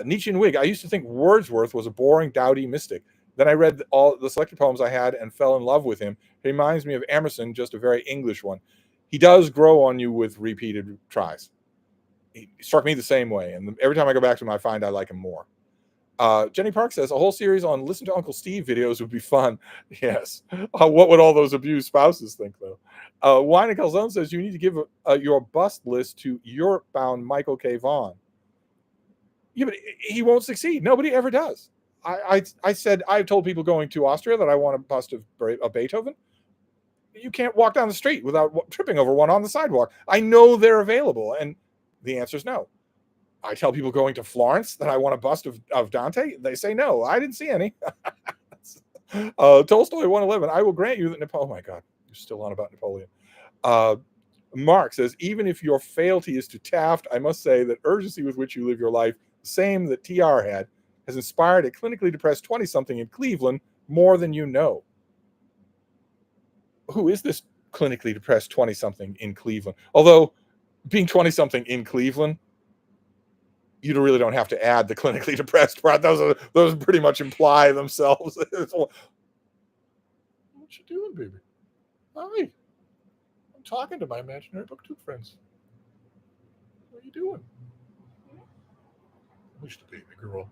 Nietzsche and Wig, I used to think Wordsworth was a boring, dowdy mystic. Then I read all the selected poems I had and fell in love with him. He reminds me of Emerson, just a very English one. He does grow on you with repeated tries. He struck me the same way, and every time I go back to him, I find I like him more. Jenny Park says, a whole series on Listen to Uncle Steve videos would be fun. Yes. What would all those abused spouses think, though? Wine and Calzone says, you need to give your bust list to Europe-bound Michael K. Vaughan. Yeah, but he won't succeed. Nobody ever does. I said, I've told people going to Austria that I want a bust of Beethoven. You can't walk down the street without tripping over one on the sidewalk. I know they're available, and the answer is no. I tell people going to Florence that I want a bust of Dante. They say no. I didn't see any. Tolstoy 111. I will grant you that Napoleon. Oh my God, you're still on about Napoleon. Mark says, even if your fealty is to Taft, I must say that urgency with which you live your life, the same that TR had, has inspired a clinically depressed 20-something in Cleveland more than you know. Who is this clinically depressed 20-something in Cleveland? Although being 20-something in Cleveland, you really don't have to add the clinically depressed part. Those pretty much imply themselves. What you doing, baby? Hi. I'm talking to my imaginary booktube friends. What are you doing? Wish the baby girl.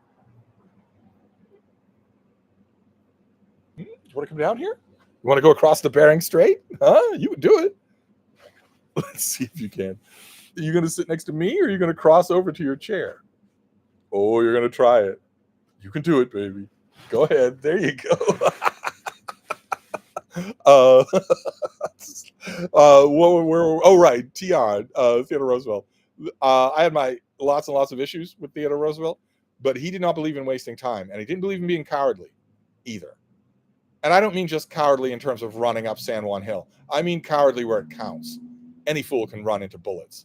You want to come down here? You want to go across the Bering Strait? Huh? You would do it. Let's see if you can. Are you going to sit next to me, or are you going to cross over to your chair? Oh, you're going to try it. You can do it, baby. Go ahead. There you go. Oh, right. Tion, Theodore Roosevelt. I had my lots and lots of issues with Theodore Roosevelt, but he did not believe in wasting time, and he didn't believe in being cowardly either. And I don't mean just cowardly in terms of running up San Juan Hill. I mean cowardly where it counts. Any fool can run into bullets.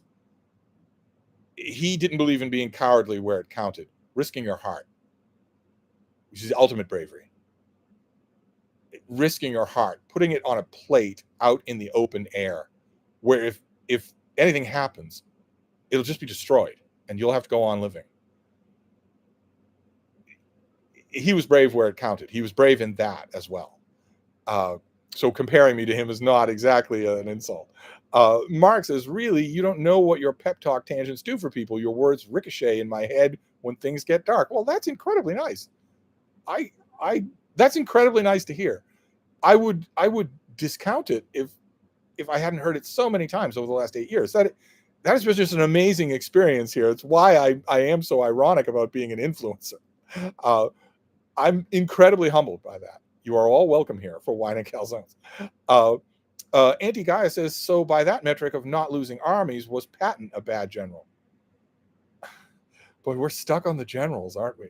He didn't believe in being cowardly where it counted, risking your heart, which is the ultimate bravery. Risking your heart, putting it on a plate out in the open air, where if anything happens, it'll just be destroyed and you'll have to go on living. He was brave where it counted. He was brave in that as well. So comparing me to him is not exactly an insult. Mark says, really, you don't know what your pep talk tangents do for people. Your words ricochet in my head when things get dark. Well, that's incredibly nice. That's incredibly nice to hear. I would discount it if I hadn't heard it so many times over the last 8 years. That has been just an amazing experience here. It's why I am so ironic about being an influencer. I'm incredibly humbled by that. You are all welcome here for Wine and Calzones. Auntie Gaia says, so by that metric of not losing armies, was Patton a bad general? Boy, we're stuck on the generals, aren't we?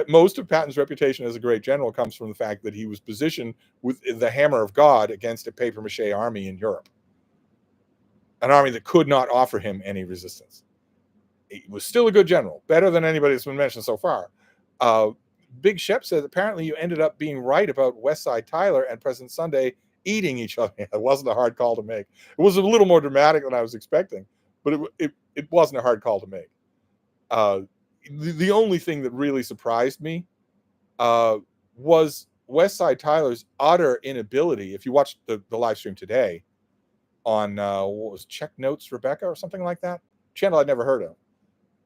Most of Patton's reputation as a great general comes from the fact that he was positioned with the hammer of God against a papier-mâché army in Europe. An army that could not offer him any resistance. He was still a good general, better than anybody that's been mentioned so far. Big Shep said, apparently you ended up being right about West Side Tyler and President Sunday eating each other. It wasn't a hard call to make. It was a little more dramatic than I was expecting, but it wasn't a hard call to make. The only thing that really surprised me was West Side Tyler's utter inability. If you watched the live stream today on what was Check Notes Rebecca or something like that, channel I'd never heard of.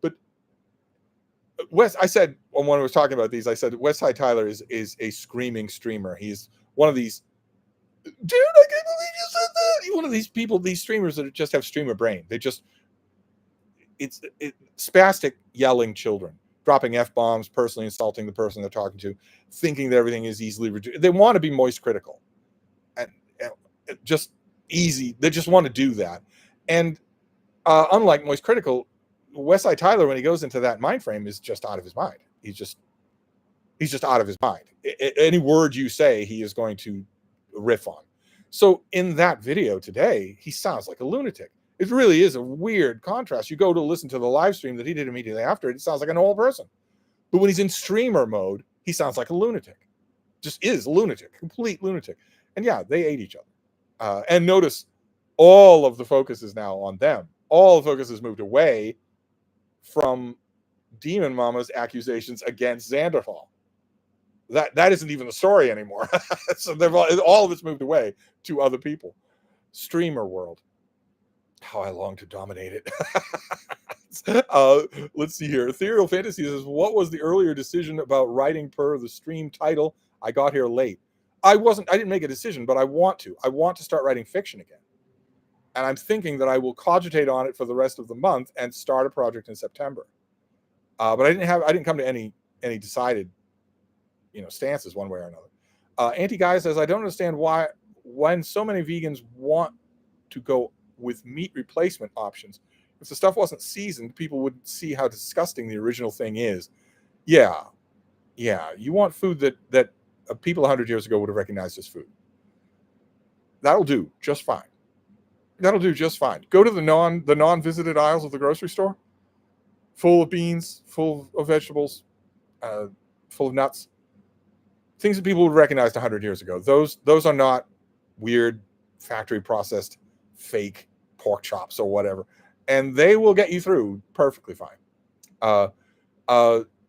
But I said when I was talking about these, I said West Side Tyler is a screaming streamer. He's one of these, dude, I can't believe you said that. He's one of these people, these streamers that just have streamer brain. They just it's spastic yelling children, dropping F-bombs, personally insulting the person they're talking to, thinking that everything is easily reduced. They want to be moist critical and just easy. They just want to do that. And unlike moist critical, West Side Tyler, when he goes into that mind frame, is just out of his mind. He's just out of his mind. Any word you say, he is going to riff on. So in that video today, he sounds like a lunatic. It really is a weird contrast. You go to listen to the live stream that he did immediately after it, it sounds like a normal person. But when he's in streamer mode, he sounds like a lunatic. Just is a lunatic, complete lunatic. And yeah, they ate each other. And notice all of the focus is now on them. All the focus has moved away from Demon Mama's accusations against Xanderthal. That isn't even the story anymore. So all of it's moved away to other people. Streamer world. How I long to dominate it. Let's see here. Ethereal Fantasy says, what was the earlier decision about writing per the stream title? I got here late. I didn't make a decision, but I want to. I want to start writing fiction again. And I'm thinking that I will cogitate on it for the rest of the month and start a project in September. But I didn't come to any decided, stances one way or another. Anti-Guy says, I don't understand why, when so many vegans want to go with meat replacement options, if the stuff wasn't seasoned, people would see how disgusting the original thing is. Yeah. You want food that people 100 years ago would have recognized as food. That'll do just fine. Go to the non-visited aisles of the grocery store, full of beans, full of vegetables, full of nuts, things that people would recognize 100 years ago. Those are not weird factory processed fake pork chops or whatever, and they will get you through perfectly fine.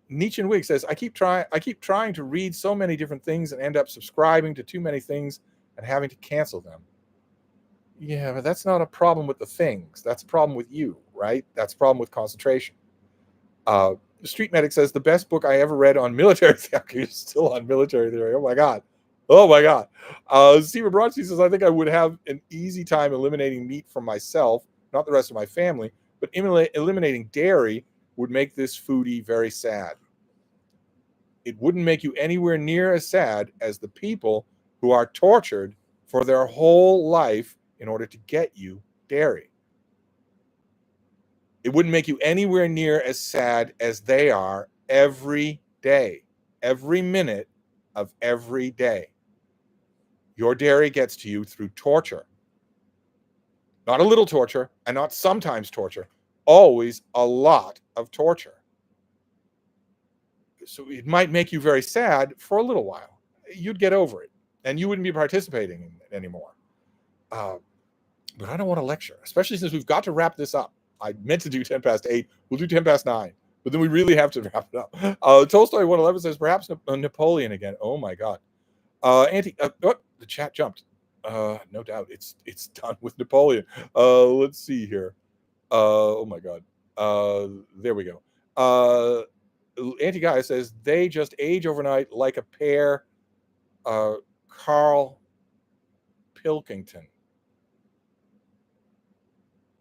Nietzsche and Wig says, I keep trying to read so many different things and end up subscribing to too many things and having to cancel them. Yeah, but that's not a problem with the things. That's a problem with you, right? That's a problem with concentration. Street Medic says the best book I ever read on military theory. You're still on military theory. Oh my god. Oh my god. Stephen Bronstein says I think I would have an easy time eliminating meat from myself, not the rest of my family, but eliminating dairy would make this foodie very sad. It wouldn't make you anywhere near as sad as the people who are tortured for their whole life in order to get you dairy. It wouldn't make you anywhere near as sad as they are every day, every minute of every day. Your dairy gets to you through torture. Not a little torture and not sometimes torture, always a lot of torture. So it might make you very sad for a little while. You'd get over it and you wouldn't be participating in it anymore. But I don't want to lecture, especially since we've got to wrap this up. I meant to do 10 past 8. We'll do 10 past 9. But then we really have to wrap it up. Tolstoy 111 says, perhaps Napoleon again. Oh, my God. The chat jumped. No doubt. It's done with Napoleon. Let's see here. Oh, my God. There we go. Anti-Guy says, they just age overnight like a pear. Carl Pilkington.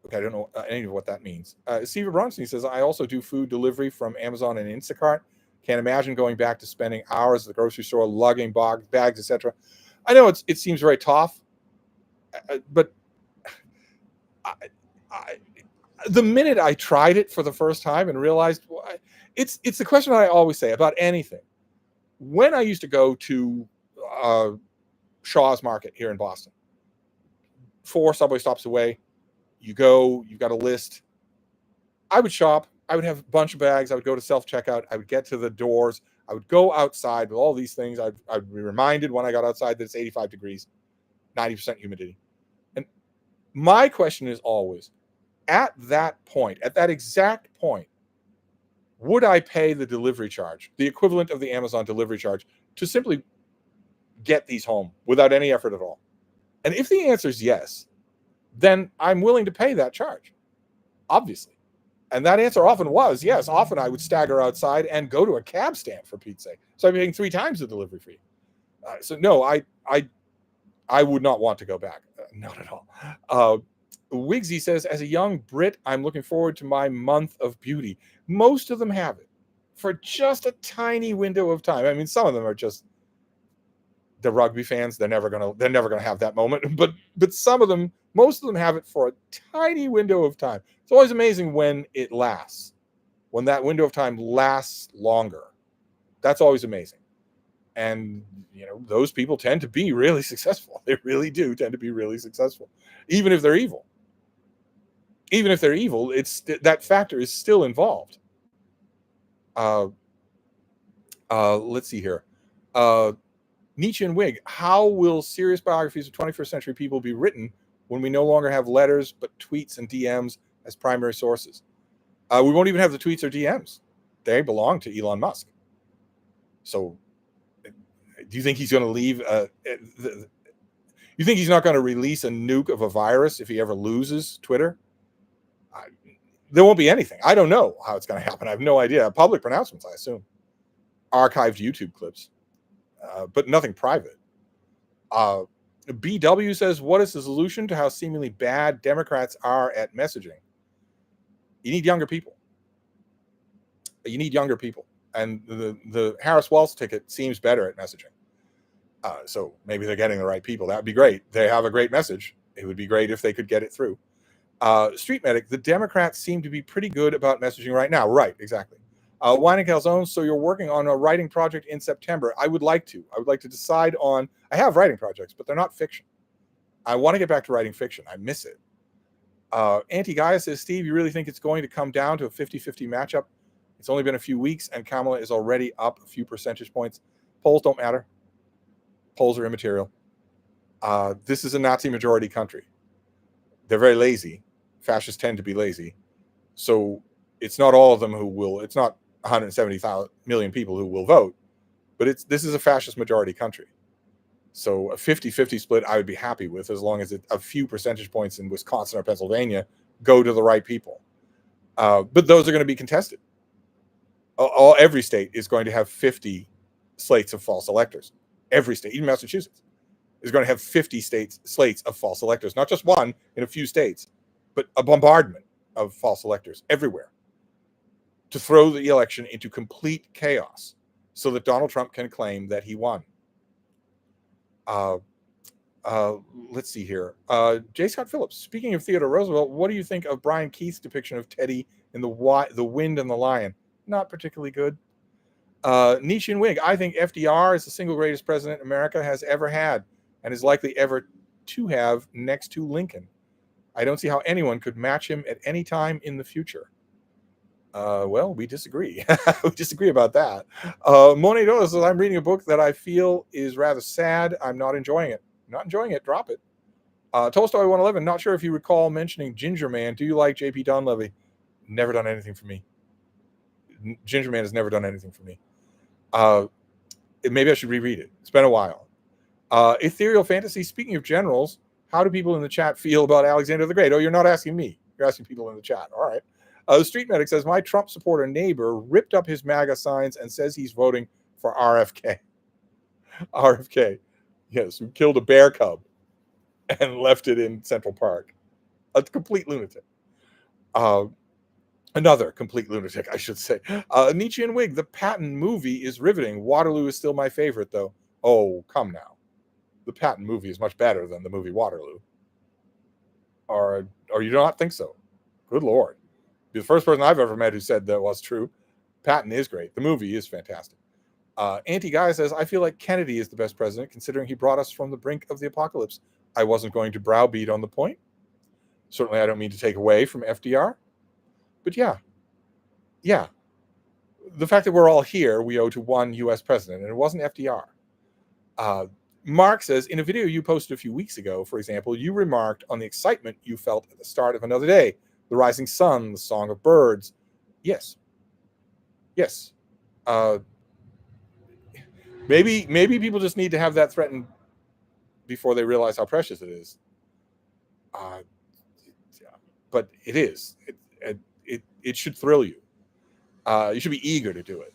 Okay, I don't know any of what that means. Steve Bronstein says, I also do food delivery from Amazon and Instacart. Can't imagine going back to spending hours at the grocery store, lugging bags, etc. I know it seems very tough, but the minute I tried it for the first time and realized, well, it's the question I always say about anything. When I used to go to Shaw's Market here in Boston, 4 subway stops away, you go, you've got a list. I would shop. I would have a bunch of bags. I would go to self-checkout. I would get to the doors. I would go outside with all these things. I'd be reminded when I got outside that it's 85 degrees, 90% humidity. And my question is always, at that point, at that exact point, would I pay the delivery charge, the equivalent of the Amazon delivery charge, to simply get these home without any effort at all? And if the answer is yes, then I'm willing to pay that charge, obviously. And that answer often was yes. Often I would stagger outside and go to a cab stand, for Pete's sake. So I'm paying 3 times the delivery fee. So no, I would not want to go back. Not at all. Wigsy says, as a young Brit, I'm looking forward to my month of beauty. Most of them have it for just a tiny window of time. I mean, some of them are just the rugby fans. They're never gonna have that moment. But some of them, most of them have it for a tiny window of time. It's always amazing when it lasts, when that window of time lasts longer. That's always amazing. And those people tend to be really successful. They really do tend to be really successful, even if they're evil. Even if they're evil, it's that factor is still involved. Let's see here. Nietzsche and Wig, how will serious biographies of 21st century people be written when we no longer have letters but tweets and DMs as primary sources? We won't even have the tweets or DMs. They belong to Elon Musk. So do you think he's going to leave? You think he's not going to release a nuke of a virus if he ever loses Twitter? There won't be anything. I don't know how it's going to happen. I have no idea. Public pronouncements, I assume. Archived YouTube clips. But nothing private. BW says, what is the solution to how seemingly bad Democrats are at messaging? You need younger people. And the Harris Waltz ticket seems better at messaging. So maybe they're getting the right people. That would be great. They have a great message. It would be great if they could get it through. Street Medic, the Democrats seem to be pretty good about messaging right now. Right, exactly. Wine and Calzone, so you're working on a writing project in September. I would like to decide on, I have writing projects, but they're not fiction. I want to get back to writing fiction. I miss it. Anti-Gaia says, Steve, you really think it's going to come down to a 50-50 matchup? It's only been a few weeks and Kamala is already up a few percentage points. Polls don't matter. Polls are immaterial. This is a Nazi majority country. They're very lazy. Fascists tend to be lazy. So it's not all of them who will, it's not 170 million people who will vote, but this is a fascist majority country. So a 50-50 split I would be happy with, as long as a few percentage points in Wisconsin or Pennsylvania go to the right people. But those are going to be contested. Every state is going to have 50 slates of false electors. Every state, even Massachusetts, is going to have 50 slates of false electors. Not just one in a few states, but a bombardment of false electors everywhere to throw the election into complete chaos so that Donald Trump can claim that he won. Let's see here. J. Scott Phillips, speaking of Theodore Roosevelt, what do you think of Brian Keith's depiction of Teddy in The Wind and the Lion? Not particularly good. Nietzsche and Wig, I think FDR is the single greatest president America has ever had and is likely ever to have next to Lincoln. I don't see how anyone could match him at any time in the future. Well, we disagree. We disagree about that. Monet Dola says, I'm reading a book that I feel is rather sad. I'm not enjoying it. Not enjoying it. Drop it. Tolstoy 111, not sure if you recall mentioning Ginger Man. Do you like J.P. Donlevy? Never done anything for me. Ginger Man has never done anything for me. Maybe I should reread it. It's been a while. Ethereal Fantasy, speaking of generals, how do people in the chat feel about Alexander the Great? Oh, you're not asking me. You're asking people in the chat. All right. The Street Medic says, my Trump supporter neighbor ripped up his MAGA signs and says he's voting for RFK. RFK. Yes, who killed a bear cub and left it in Central Park. A complete lunatic. Another complete lunatic, I should say. Nietzsche and Wig, the Patton movie is riveting. Waterloo is still my favorite, though. Oh, come now. The Patton movie is much better than the movie Waterloo. Or you do not think so? Good Lord. You're the first person I've ever met who said that was true. Patton is great. The movie is fantastic. Anti-Guy says, I feel like Kennedy is the best president, considering he brought us from the brink of the apocalypse. I wasn't going to browbeat on the point. Certainly, I don't mean to take away from FDR. But yeah. The fact that we're all here, we owe to one U.S. president, and it wasn't FDR. Mark says, in a video you posted a few weeks ago, for example, you remarked on the excitement you felt at the start of another day. The rising sun, the song of birds. Yes. Maybe people just need to have that threatened before they realize how precious it is. But it is. It should thrill you. You should be eager to do it.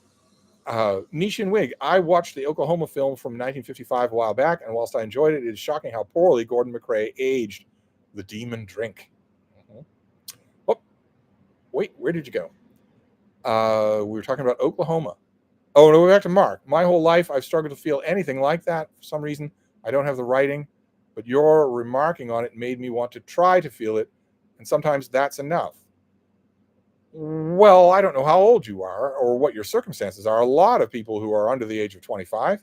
Niche and Wig, I watched the Oklahoma film from 1955 a while back, and whilst I enjoyed it, it is shocking how poorly Gordon McRae aged. The Demon Drink. Oh, wait, where did you go? We were talking about Oklahoma. Oh, no, we're back to Mark. My whole life, I've struggled to feel anything like that. For some reason, I don't have the writing, but your remarking on it made me want to try to feel it, and sometimes that's enough. Well, I don't know how old you are or what your circumstances are. A lot of people who are under the age of 25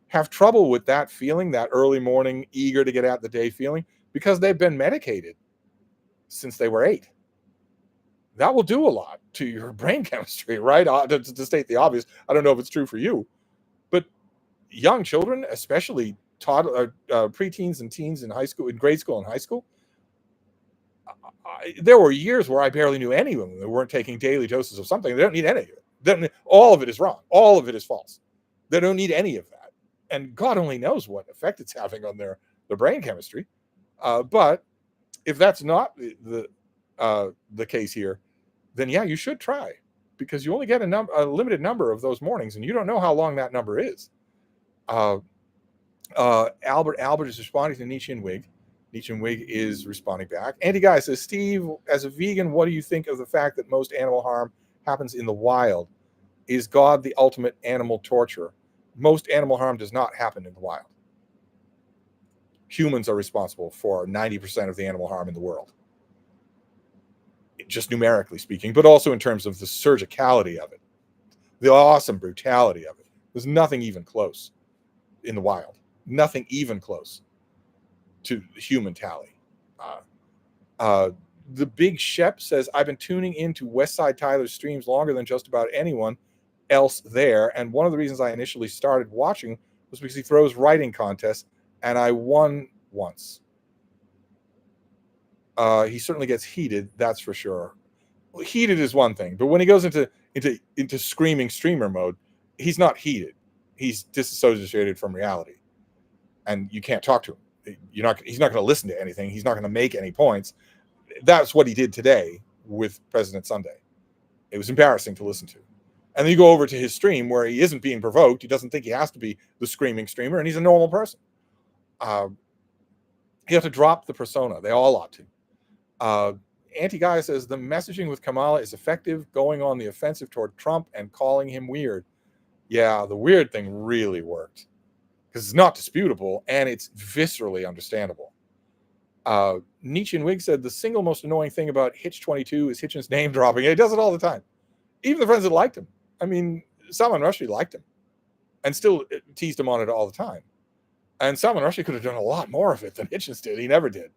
have trouble with that feeling, that early morning, eager to get out the day feeling, because they've been medicated since they were 8. That will do a lot to your brain chemistry, right? To state the obvious, I don't know if it's true for you, but young children, especially preteens and teens in high school, in grade school and high school, there were years where I barely knew any of them that weren't taking daily doses of something. They don't need any of it. All of it is wrong. All of it is false. They don't need any of that. And God only knows what effect it's having on their brain chemistry. But if that's not the case here, then yeah, you should try, because you only get a limited number of those mornings, and you don't know how long that number is. Albert is responding to Nietzsche and Wig. Nietzsche and Wig is responding back. Anti-Guy says, Steve, as a vegan, what do you think of the fact that most animal harm happens in the wild? Is God the ultimate animal torturer? Most animal harm does not happen in the wild. Humans are responsible for 90% of the animal harm in the world, just numerically speaking, but also in terms of the surgicality of it, the awesome brutality of it. There's nothing even close in the wild. Nothing even close to the human tally. The Big Shep says, I've been tuning into Westside Tyler's streams longer than just about anyone else there, and one of the reasons I initially started watching was because he throws writing contests, and I won once. He certainly gets heated, that's for sure. Heated is one thing, but when he goes into screaming streamer mode, he's not heated. He's disassociated from reality, and you can't talk to him. He's not going to listen to anything. He's not going to make any points. That's what he did today with President Sunday. It was embarrassing to listen to. And then you go over to his stream where he isn't being provoked. He doesn't think he has to be the screaming streamer, and he's a normal person. You have to drop the persona. They all ought to. Anti-Guy says, the messaging with Kamala is effective, going on the offensive toward Trump and calling him weird. Yeah, the weird thing really worked because it's not disputable and it's viscerally understandable. Nietzsche and Wig said, the single most annoying thing about Hitch 22 is Hitchens name dropping. He does it all the time. Even the friends that liked him. I mean, Salman Rushdie liked him and still teased him on it all the time. And Salman Rushdie could have done a lot more of it than Hitchens did. He never did.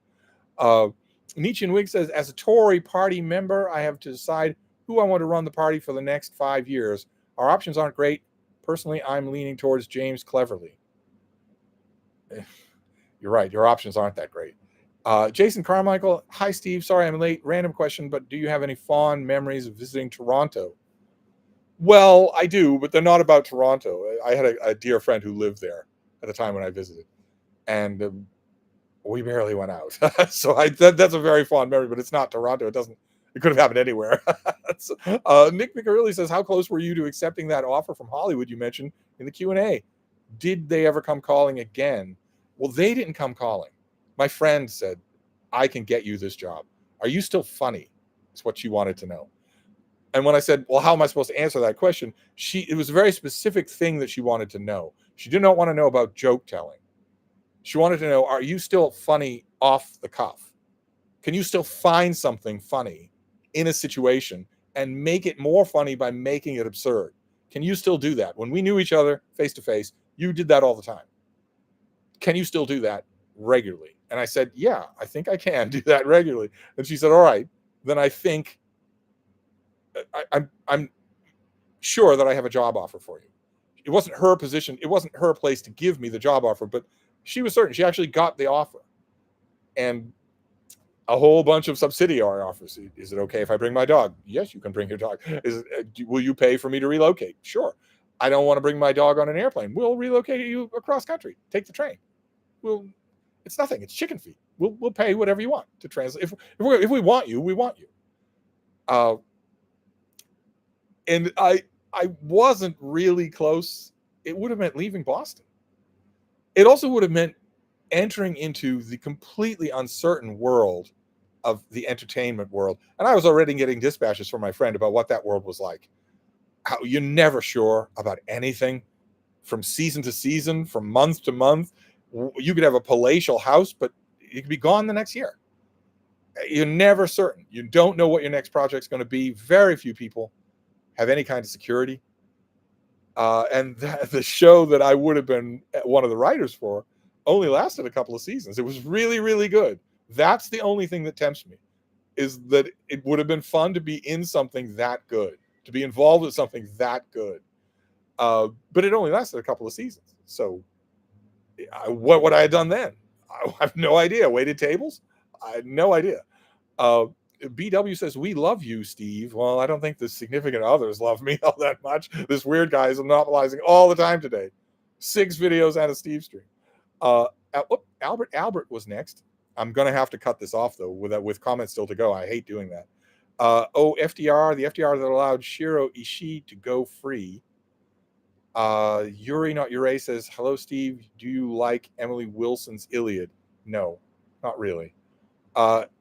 Nietzsche and Wig says, as a Tory party member, I have to decide who I want to run the party for the next 5 years. Our options aren't great. Personally, I'm leaning towards James Cleverly. You're right. Your options aren't that great. Jason Carmichael, hi, Steve. Sorry I'm late. Random question, but do you have any fond memories of visiting Toronto? Well, I do, but they're not about Toronto. I had a dear friend who lived there at the time when I visited, and we barely went out. So that's a very fond memory, but it's not Toronto. It could have happened anywhere. Nick McCurley says, how close were you to accepting that offer from Hollywood you mentioned in the Q&A? Did they ever come calling again? Well, they didn't come calling. My friend said, I can get you this job. Are you still funny? Is what she wanted to know. And when I said, well, how am I supposed to answer that question? It was a very specific thing that she wanted to know. She did not want to know about joke telling. She wanted to know, are you still funny off the cuff? Can you still find something funny in a situation and make it more funny by making it absurd? Can you still do that? When we knew each other face to face, you did that all the time. Can you still do that regularly? And I said, yeah, I think I can do that regularly. And she said, all right, then I think I'm sure that I have a job offer for you. It wasn't her position. It wasn't her place to give me the job offer, but she was certain. She actually got the offer. And a whole bunch of subsidiary offers. Is it okay if I bring my dog? Yes, you can bring your dog. Will you pay for me to relocate? Sure. I don't want to bring my dog on an airplane. We'll relocate you across country. Take the train. It's nothing. It's chicken feed. We'll pay whatever you want to translate. If we want you, we want you. And I wasn't really close. It would have meant leaving Boston. It also would have meant entering into the completely uncertain world of the entertainment world. And I was already getting dispatches from my friend about what that world was like. How you're never sure about anything from season to season, from month to month. You could have a palatial house, but you could be gone the next year. You're never certain. You don't know what your next project's going to be. Very few people have any kind of security. And the show that I would have been one of the writers for only lasted a couple of seasons. It was really, really good. That's the only thing that tempts me, is that it would have been fun to be in something that good, to be involved with something that good. But it only lasted a couple of seasons. So what would I have done then? I have no idea. Waited tables? I had no idea. BW says, we love you, Steve. Well, I don't think the significant others love me all that much. This weird guy is monopolizing all the time today. 6 videos out of Stevestream. Albert was next. I'm going to have to cut this off, though, with comments still to go. I hate doing that. FDR, the FDR that allowed Shiro Ishii to go free. Yuri, not Ure, says, hello, Steve. Do you like Emily Wilson's Iliad? No, not really.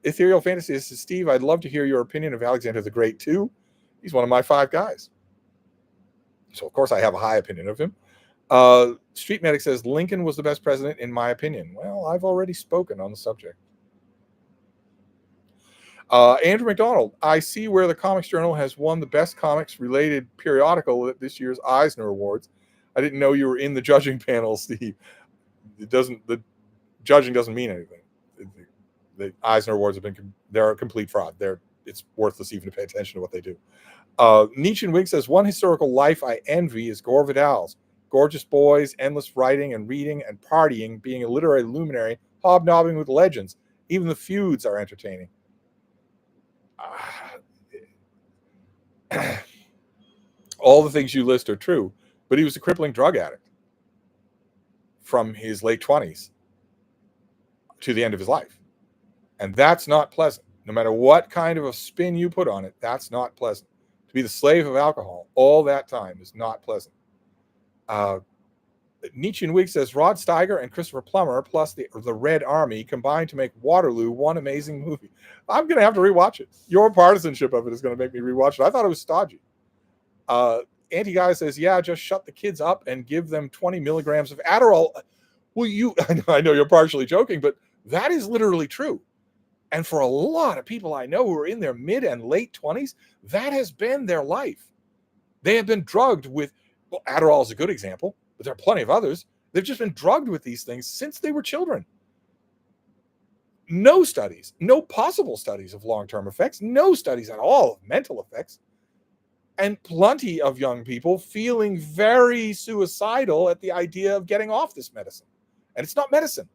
Ethereal Fantasy says, Steve, I'd love to hear your opinion of Alexander the Great, too. He's one of my 5 guys. So, of course, I have a high opinion of him. Street Medic says, Lincoln was the best president, in my opinion. Well, I've already spoken on the subject. Andrew McDonald, I see where the Comics Journal has won the best comics-related periodical at this year's Eisner Awards. I didn't know you were in the judging panel, Steve. The judging doesn't mean anything. The Eisner Awards they're a complete fraud. It's worthless even to pay attention to what they do. Nietzsche and Wig says, one historical life I envy is Gore Vidal's. Gorgeous boys, endless writing and reading and partying, being a literary luminary, hobnobbing with legends. Even the feuds are entertaining. All the things you list are true, but he was a crippling drug addict from his late 20s to the end of his life. And that's not pleasant. No matter what kind of a spin you put on it, that's not pleasant. To be the slave of alcohol all that time is not pleasant. Nietzsche and Wig says Rod Steiger and Christopher Plummer plus the Red Army combined to make Waterloo one amazing movie. I'm going to have to rewatch it. Your partisanship of it is going to make me rewatch it. I thought it was stodgy. Anti-Guy says, yeah, just shut the kids up and give them 20 milligrams of Adderall. Well, I know you're partially joking, but that is literally true. And for a lot of people I know who are in their mid and late 20s, that has been their life. They have been drugged with, well, Adderall is a good example, but there are plenty of others. They've just been drugged with these things since they were children. No studies, no possible studies of long-term effects, no studies at all of mental effects, and plenty of young people feeling very suicidal at the idea of getting off this medicine. And it's not medicine.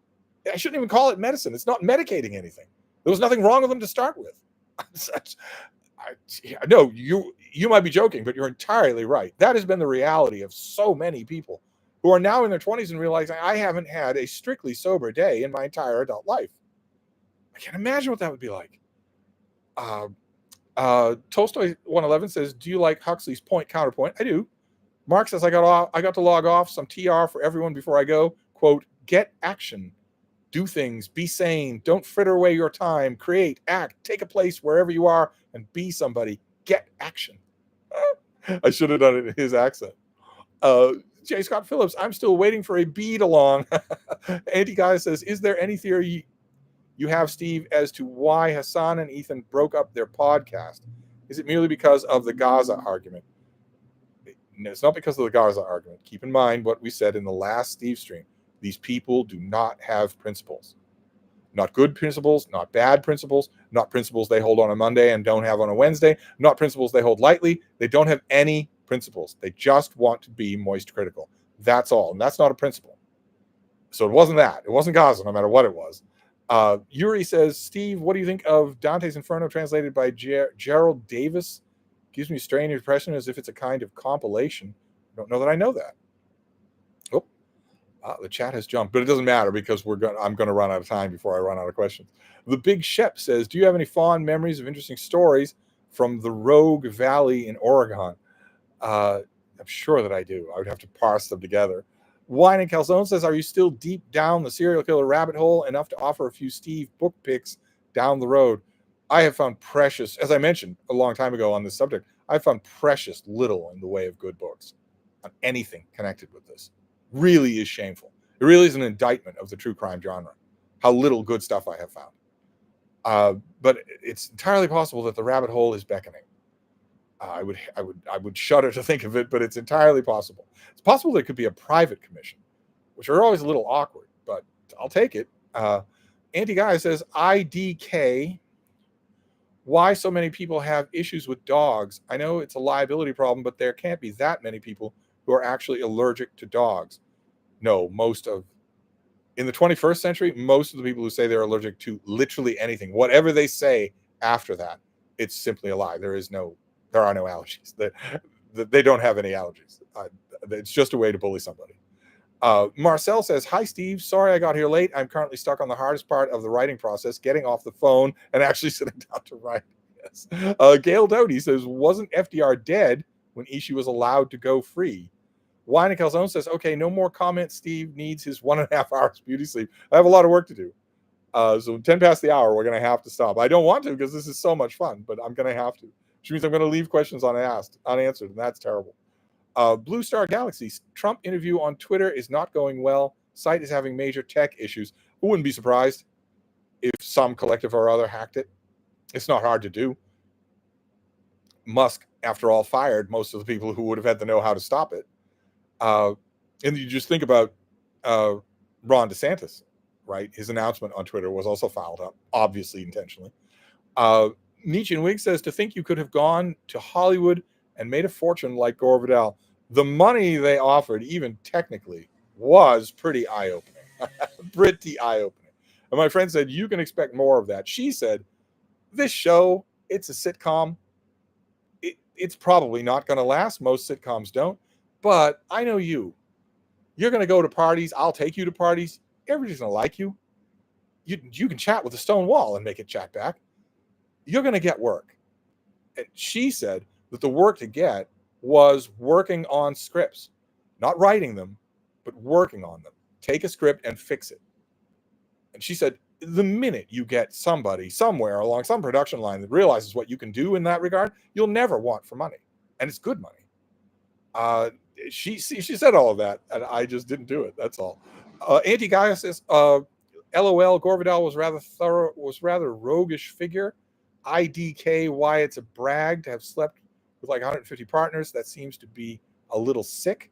I shouldn't even call it medicine. It's not medicating anything. There was nothing wrong with them to start with. No, you might be joking, but you're entirely right. That has been the reality of so many people who are now in their 20s and realizing I haven't had a strictly sober day in my entire adult life. I can't imagine what that would be like. Tolstoy 111 says, do you like Huxley's point counterpoint? I do. Mark says, I got to log off some TR for everyone before I go. Quote, get action. Do things. Be sane. Don't fritter away your time. Create, act, take a place wherever you are and be somebody. Get action. I should have done it in his accent. J. Scott Phillips, I'm still waiting for a bead along. Anti-Guy says, is there any theory you have, Steve, as to why Hassan and Ethan broke up their podcast? Is it merely because of the Gaza argument? No, it's not because of the Gaza argument. Keep in mind what we said in the last Stevestream. These people do not have principles. Not good principles, not bad principles, not principles they hold on a Monday and don't have on a Wednesday, not principles they hold lightly. They don't have any principles. They just want to be moist critical. That's all. And that's not a principle. So it wasn't that. It wasn't Gaza, no matter what it was. Yuri says, Steve, what do you think of Dante's Inferno translated by Gerald Davis? Gives me a strange impression as if it's a kind of compilation. I don't know that I know that. The chat has jumped, but it doesn't matter because I'm going to run out of time before I run out of questions. The Big Shep says, do you have any fond memories of interesting stories from the Rogue Valley in Oregon? I'm sure that I do. I would have to parse them together. Wine and Calzone says, are you still deep down the serial killer rabbit hole enough to offer a few Steve book picks down the road? I have found precious, as I mentioned a long time ago on this subject, I found precious little in the way of good books on anything connected with this. Really is shameful. It really is an indictment of the true crime genre, how little good stuff I have found. But it's entirely possible that the rabbit hole is beckoning. I would shudder to think of it, but it's entirely possible. It's possible there could be a private commission, which are always a little awkward, but I'll take it. Anti-Guy says, IDK, why so many people have issues with dogs? I know it's a liability problem, but there can't be that many people who are actually allergic to dogs. No, in the 21st century, most of the people who say they're allergic to literally anything, whatever they say after that, it's simply a lie. There are no allergies. They don't have any allergies. It's just a way to bully somebody. Marcel says, hi, Steve. Sorry I got here late. I'm currently stuck on the hardest part of the writing process, getting off the phone and actually sitting down to write. Yes. Gail Doty says, wasn't FDR dead when Ishii was allowed to go free? Wine and Calzone says, okay, no more comments. Steve needs his 1.5 hours beauty sleep. I have a lot of work to do. So 10 past the hour, we're going to have to stop. I don't want to because this is so much fun, but I'm going to have to, which means I'm going to leave questions unanswered, and that's terrible. Blue Star Galaxy, Trump interview on Twitter is not going well. Site is having major tech issues. I wouldn't be surprised if some collective or other hacked it. It's not hard to do. Musk, after all, fired most of the people who would have had the know-how to stop it. And you just think about Ron DeSantis, right? His announcement on Twitter was also fouled up, obviously intentionally. Nietzsche and Wig says, to think you could have gone to Hollywood and made a fortune like Gore Vidal. The money they offered, even technically, was pretty eye-opening. Pretty eye-opening. And my friend said, you can expect more of that. She said, this show, it's a sitcom. It's probably not going to last. Most sitcoms don't. But I know you. You're going to go to parties. I'll take you to parties. Everybody's going to like you. You can chat with a stone wall and make it chat back. You're going to get work. And she said, that the work to get was working on scripts, not writing them, but working on them. Take a script and fix it. And she said, the minute you get somebody somewhere along some production line that realizes what you can do in that regard, you'll never want for money. And it's good money. She said all of that, and I just didn't do it. That's all. Auntie Gaia says, LOL, Gore Vidal was rather roguish figure. IDK, why it's a brag to have slept with like 150 partners. That seems to be a little sick.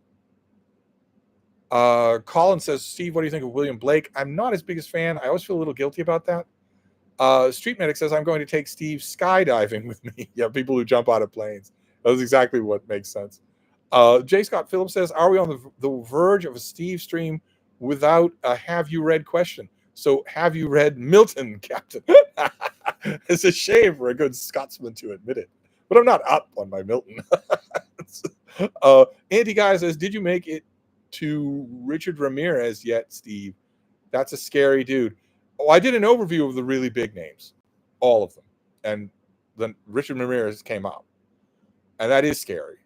Colin says, Steve, what do you think of William Blake? I'm not his biggest fan. I always feel a little guilty about that. Street Medic says, I'm going to take Steve skydiving with me. Yeah, people who jump out of planes. That's exactly what makes sense. J. Scott Phillips says, are we on the verge of a Stevestream without a have you read question? So have you read Milton, Captain? It's a shame for a good Scotsman to admit it. But I'm not up on my Milton. Andy Guy says, did you make it to Richard Ramirez yet, Steve? That's a scary dude. Oh, I did an overview of the really big names, all of them, and then Richard Ramirez came up, and that is scary.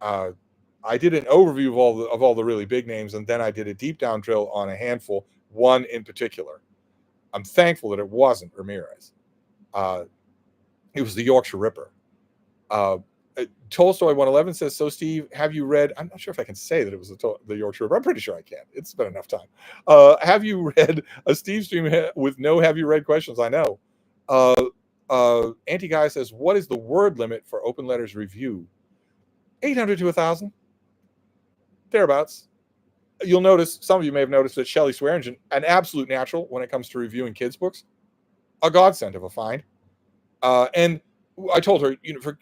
I did an overview of all the really big names, and then I did a deep down drill on a handful, one in particular. I'm thankful that it wasn't Ramirez. It was the Yorkshire Ripper. Tolstoy 111 says, so Steve, have you read, I'm not sure if I can say that it was the Yorkshire Ripper. I'm pretty sure I can. It's been enough time. Have you read a Stevestream with no have you read questions? I know. Anti-Guy says, what is the word limit for Open Letters review? 800 to 1,000. Thereabouts. You'll notice, some of you may have noticed that Shelley Swearingen, an absolute natural when it comes to reviewing kids' books, a godsend of a find. And I told her,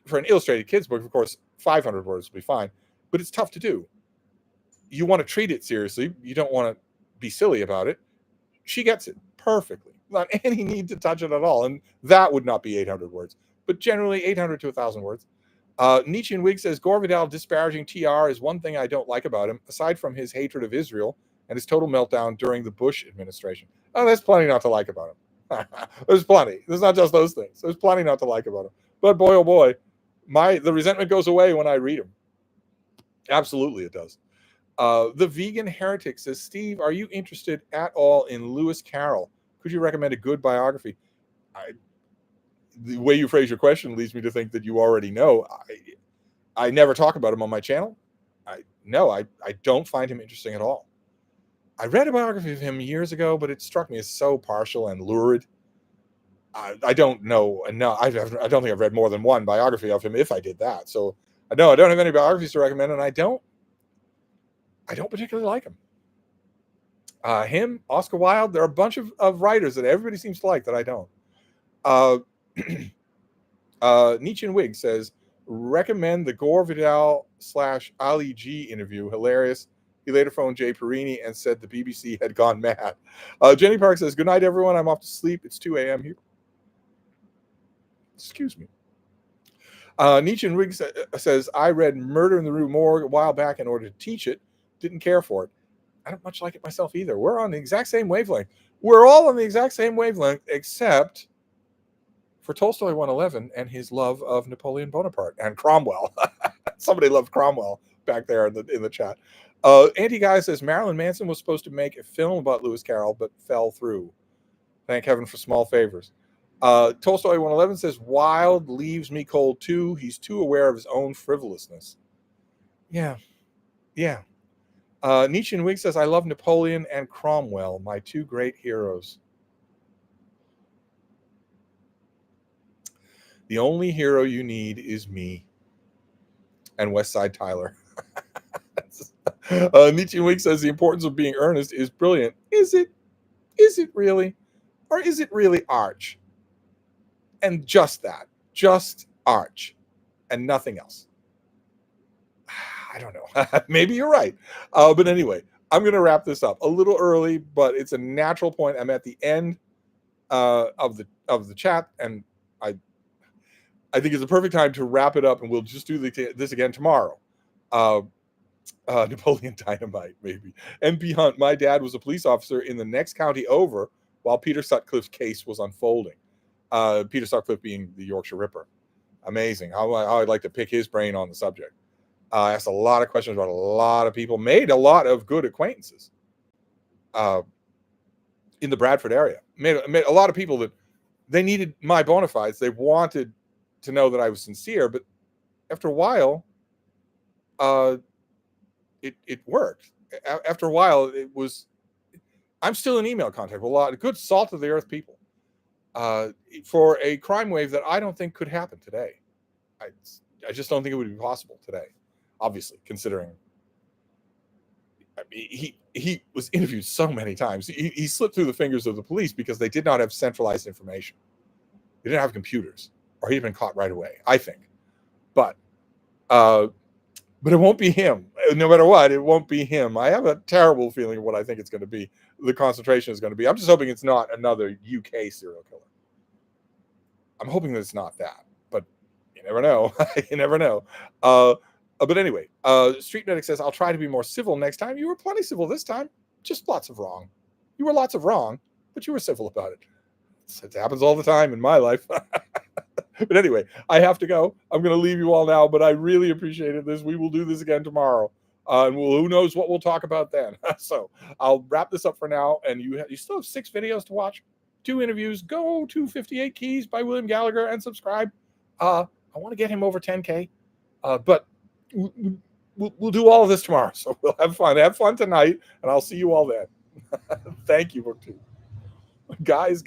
for an illustrated kids' book, of course, 500 words will be fine, but it's tough to do. You want to treat it seriously. You don't want to be silly about it. She gets it perfectly. Not any need to touch it at all. And that would not be 800 words, but generally 800 to 1,000 words. Nietzsche and Wig says, Gore Vidal disparaging TR is one thing I don't like about him, aside from his hatred of Israel and his total meltdown during the Bush administration. Oh, there's plenty not to like about him. There's plenty. There's not just those things. There's plenty not to like about him. But boy, oh boy, the resentment goes away when I read him. Absolutely it does. The Vegan Heretic says, Steve, are you interested at all in Lewis Carroll? Could you recommend a good biography? The way you phrase your question leads me to think that you already know. I never talk about him on my channel. I don't find him interesting at all. I read a biography of him years ago, but it struck me as so partial and lurid. I don't know. No, I don't think I've read more than one biography of him if I did that. So I don't have any biographies to recommend, and I don't particularly like him. Him, Oscar Wilde, there are a bunch of writers that everybody seems to like that I don't. Nietzsche and Wig says, recommend the Gore Vidal / Ali G interview. Hilarious. He later phoned Jay Perini and said the BBC had gone mad. Jenny Park says, good night, everyone. I'm off to sleep. It's 2 a.m. here. Excuse me. Nietzsche and Wig says, I read Murder in the Rue Morgue a while back in order to teach it. Didn't care for it. I don't much like it myself either. We're on the exact same wavelength. We're all on the exact same wavelength, except for Tolstoy 111 and his love of Napoleon Bonaparte and Cromwell. Somebody loved Cromwell back there in the chat. Anti-Guy says, Marilyn Manson was supposed to make a film about Lewis Carroll, but fell through. Thank heaven for small favors. Tolstoy 111 says, Wilde leaves me cold too. He's too aware of his own frivolousness. Yeah. Nietzsche and Wig says, I love Napoleon and Cromwell, my two great heroes. The only hero you need is me and West Side Tyler. Nietzsche and Wig says, the importance of being earnest is brilliant. Is it really? Or is it really arch? And just that. Just arch. And nothing else. I don't know. Maybe you're right. But anyway, I'm going to wrap this up a little early, but it's a natural point. I'm at the end of the chat, and I think it's a perfect time to wrap it up, and we'll just do this again tomorrow. Napoleon Dynamite, maybe. MP Hunt, my dad was a police officer in the next county over while Peter Sutcliffe's case was unfolding. Peter Sutcliffe being the Yorkshire Ripper. Amazing how I'd like to pick his brain on the subject. Asked a lot of questions about a lot of people, made a lot of good acquaintances in the Bradford area. Made a lot of people that they needed my bona fides. They wanted to know that I was sincere, but after a while, it worked. After a while, it was. I'm still in email contact with a lot of good salt of the earth people for a crime wave that I don't think could happen today. I just don't think it would be possible today. Obviously, considering he was interviewed so many times. He slipped through the fingers of the police because they did not have centralized information. They didn't have computers, or he'd have been caught right away, I think. But it won't be him. No matter what, it won't be him. I have a terrible feeling of what I think it's going to be. The concentration is going to be. I'm just hoping it's not another UK serial killer. I'm hoping that it's not that, but you never know. You never know. But anyway, Street Medic says, I'll try to be more civil next time. You were plenty civil this time. Just lots of wrong. You were lots of wrong, but you were civil about it. It happens all the time in my life. But anyway, I have to go. I'm going to leave you all now, but I really appreciated this. We will do this again tomorrow. And who knows what we'll talk about then. So I'll wrap this up for now. And you still have 6 videos to watch, 2 interviews. Go to 58 Keys by William Gallagher and subscribe. I want to get him over 10K. But we'll do all of this tomorrow. So we'll have fun. Have fun tonight. And I'll see you all then. Thank you, BookTube. Guys.